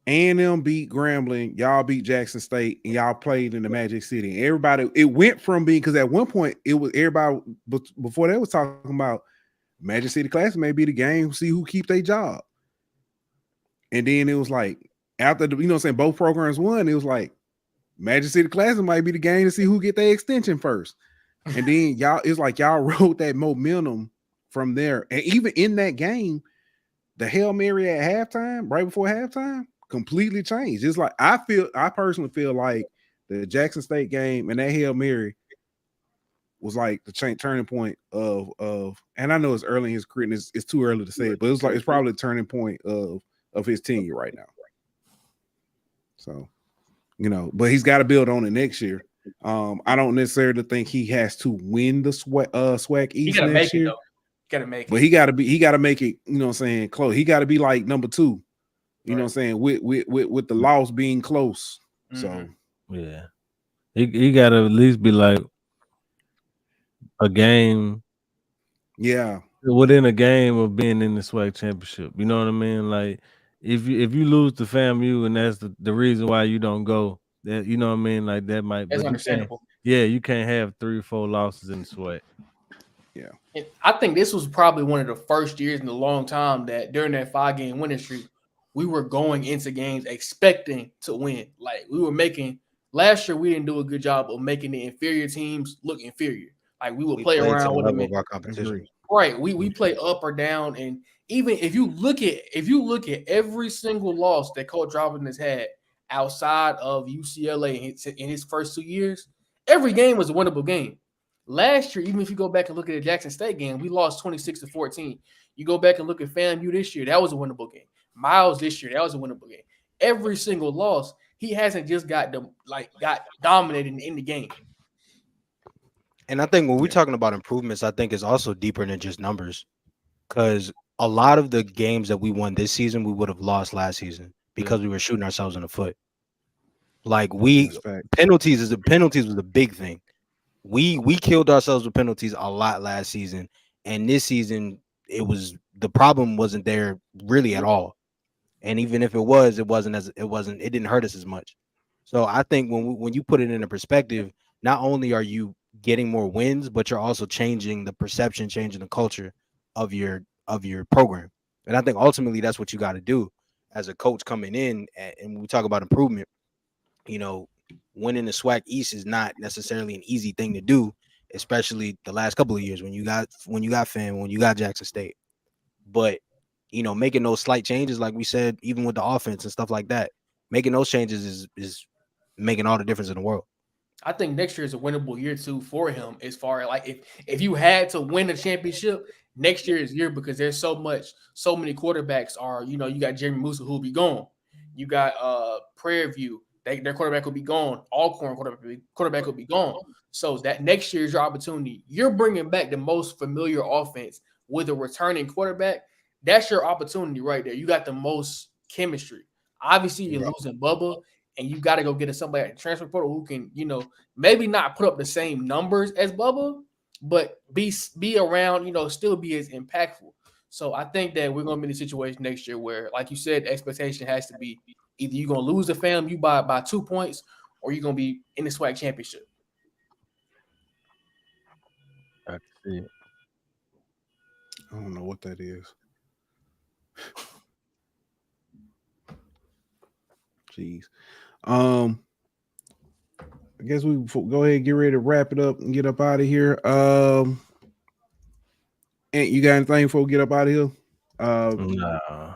A&M beat Grambling, y'all beat Jackson State, and y'all played in the Magic City. And everybody, it went from being, because at one point it was everybody, but before they was talking about Magic City Classic may be the game, see who keep their job. And then it was like after the, both programs won, it was like Magic City Classic might be the game to see who get their extension first. And then it's like y'all rode that momentum from there. And even in that game, the Hail Mary at halftime, right before halftime, completely changed. It's like I personally feel like the Jackson State game and that Hail Mary was like the turning point of and I know it's early in his career and it's too early to say it, but it was like it's probably the turning point of his tenure right now. So, but he's got to build on it next year. I don't necessarily think he has to win the SWAC East next year. Gotta make it. But he got to make it, close. He got to be like number 2. You know what I'm saying? With the loss being close. So yeah. He got to at least be like a game. Yeah. Within a game of being in the SWAC championship. You know what I mean? Like if you lose to FAMU and that's the reason why you don't go, that you know what I mean? Like that might That's understandable. You can't have 3 or 4 losses in the SWAC. Yeah. And I think this was probably one of the first years in a long time that during that 5-game winning streak, we were going into games expecting to win. Like we were making last year, we didn't do a good job of making the inferior teams look inferior. Like we would play around with them. Our competition. Right. We play up or down. And even if you look at every single loss that Coach Robinson has had outside of UCLA in his first 2 years, every game was a winnable game. Last year, even if you go back and look at the Jackson State game, we lost 26-14. You go back and look at FAMU this year, that was a winnable game. Miles this year, that was a winnable game. Every single loss, he hasn't just got dominated in the game. And I think when we're talking about improvements, I think it's also deeper than just numbers, because a lot of the games that we won this season, we would have lost last season because we were shooting ourselves in the foot. Like penalties was the big thing. We killed ourselves with penalties a lot last season, and this season the problem wasn't there really at all. And even if it didn't hurt us as much. So I think when you put it in a perspective, not only are you getting more wins, but you're also changing the perception, changing the culture of your program. And I think ultimately that's what you got to do as a coach coming in. And when we talk about improvement, winning the SWAC East is not necessarily an easy thing to do, especially the last couple of years when you got FAM, when you got Jackson State. But making those slight changes, like we said, even with the offense and stuff like that, making those changes is making all the difference in the world. I think next year is a winnable year too for him. As far as like if you had to win a championship, next year is year because there's so many quarterbacks are, you got Jeremy Musa who'll be gone. You got Prairie View, their quarterback will be gone. Alcorn quarterback will be gone. So that next year is your opportunity. You're bringing back the most familiar offense with a returning quarterback. That's your opportunity right there. You got the most chemistry. Obviously, you're losing Bubba, and you got to go get somebody at the transfer portal who can, maybe not put up the same numbers as Bubba, but be around, still be as impactful. So I think that we're going to be in a situation next year where, like you said, the expectation has to be either you're going to lose the FAMU by 2 points or you're going to be in the SWAC championship. I see it. I don't know what that is. Jeez. I guess we go ahead and get ready to wrap it up and get up out of here. And you got anything before we get up out of here? Nah.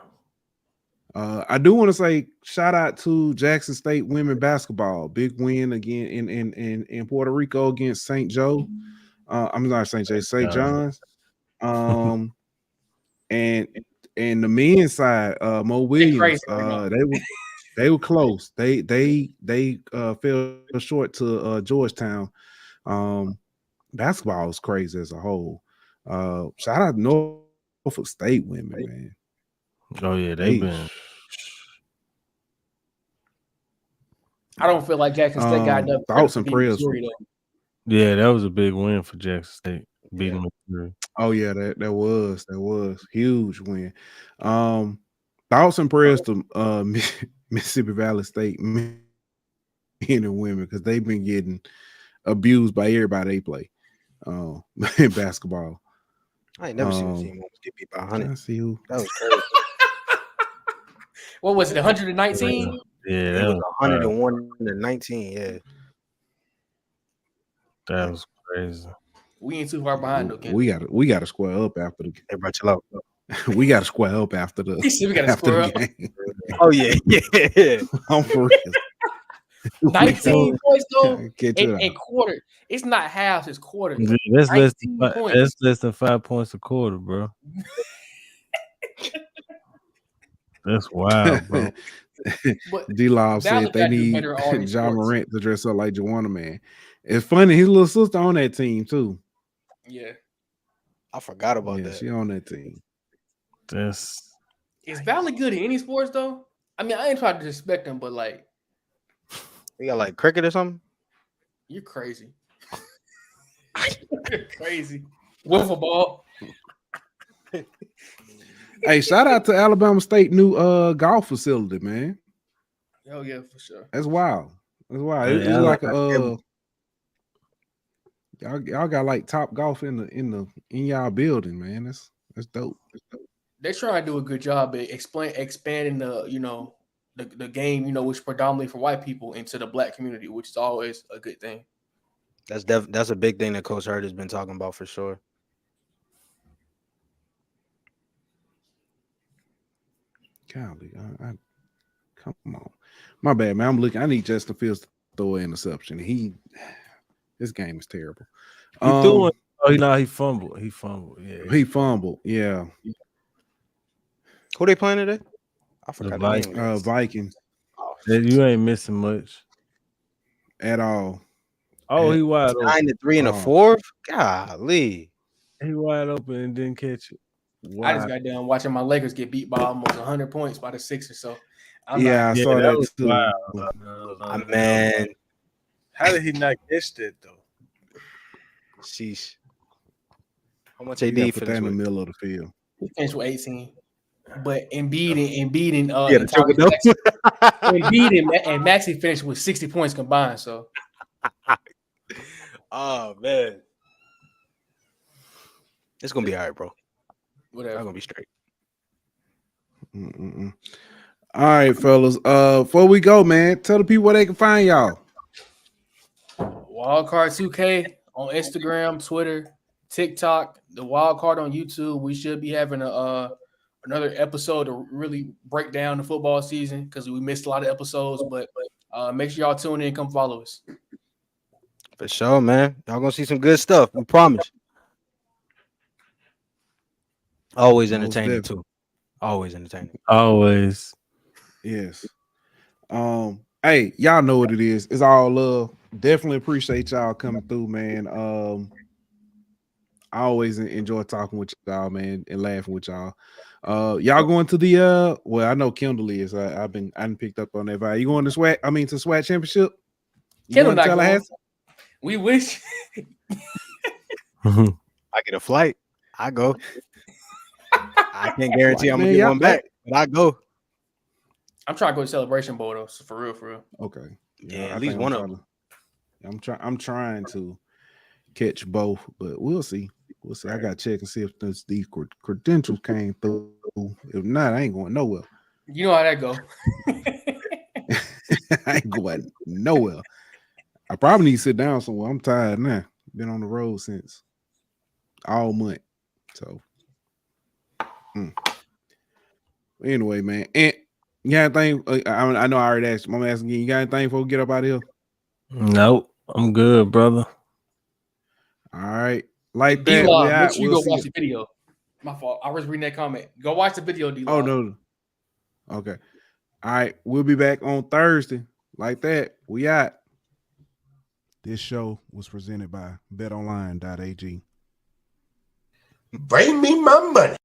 I do want to say shout out to Jackson State women basketball. Big win again in Puerto Rico against St. Joe. I'm not St. Joe, St. John's. And the men's side, Mo Williams, They were close. They fell short to Georgetown. Basketball is crazy as a whole. Shout out Norfolk State women, man. Oh yeah, They they've been. I don't feel like Jackson State got enough credit thoughts for and beating prayers. Missouri though. Yeah, that was a big win for Jackson State beating Missouri. Oh yeah, that was huge win. Thoughts and prayers to Mississippi Valley State men and women because they've been getting abused by everybody they play in basketball. I ain't never seen a team almost get beat by 100. I see who. That was crazy. What was it? 119? Yeah, It that was was 101 to 19. Yeah. that was crazy. We ain't too far behind though. We got to square up after the. Hey, bro, chill out. We got to square up after the. He said we gotta after square the up. game. Oh yeah, yeah. I'm for real. 19 points though Get you in quarter. It's not halves, it's quarters. Yeah, that's less than 19 points. that's less than 5 points a quarter, bro. That's wild, bro. D-Lob said Dallas they gotta do need better all these John sports. Morant to dress up like Juwanna Man. It's funny, his little sister on that team too. Yeah. I forgot about Yeah, that. she on that team. That's Is Valley good in any sports though? I mean, I ain't trying to disrespect them, but like, We got like cricket or something. you're crazy. You're crazy. Wiffle ball. Hey, shout out to Alabama State new golf facility, man. Oh yeah, for sure. That's wild. That's wild. Yeah, It's I like like y'all got like top golf in y'all building, man. That's dope. They try to do a good job at expanding the the game, which predominantly for white people into the black community, which is always a good thing. That's a big thing that Coach Hurd has been talking about for sure. Golly, I come on. My bad, man. I'm looking. I need Justin Fields to throw an interception. This game is terrible. he threw it. Oh, he fumbled. He fumbled. Yeah. He fumbled. Yeah. Who they playing today? I forgot the Vikings. name. Vikings You ain't missing much at all. Oh, he wide open. 9-3 in the fourth. Golly. He wide open and didn't catch it. I just got done watching my Lakers get beat by almost 100 points by the Sixers. So I saw that too. Wow. Man. How did he not catch that though? Sheesh. How much You AD gotta put finished that in the with? middle of the field. he finished with 18. But Embiid and Yeah, the choke it up. Embiid and Maxey finished with 60 points combined. So Oh man. It's gonna be all right, bro. whatever. I'm gonna be straight. Mm-mm-mm. All right, fellas. Before we go, man, tell the people where they can find y'all. Wildcard 2K on Instagram, Twitter, TikTok, the Wildcard on YouTube. We should be having another episode to really break down the football season because we missed a lot of episodes. But make sure y'all tune in, come follow us. For sure, man. Y'all gonna see some good stuff. We promise. Always entertaining too. Always entertaining. Always. Yes. Hey, y'all know what it is. It's all love. Definitely appreciate y'all coming through, man. I always enjoy talking with y'all, man, and laughing with y'all. Y'all going to the well, I know Kendall is. I didn't picked up on that vibe. You going to SWAT? I mean to SWAT championship? Kendall not going. We wish. I get a flight. I go. I can't guarantee I'm gonna get one back, but I go. I'm trying to go to Celebration Bowl though, so for real. Okay. Yeah, at least one of them. I'm trying to catch both, but we'll see. We'll see. Right. I gotta check and see if these credentials came through. If not, I ain't going nowhere. You know how that go. I ain't going nowhere. I probably need to sit down somewhere. I'm tired now. Been on the road since all month. So anyway, man. And you got anything? I know I already asked. I'm asking you. You got anything before we get up out of here? Nope. I'm good, brother. All right. Like that. D-Law, make sure you go watch the video. My fault. I was reading that comment. Go watch the video, D-Law. Oh, no. Okay. All right, we'll be back on Thursday. Like that. We out. This show was presented by betonline.ag. Bring me my money.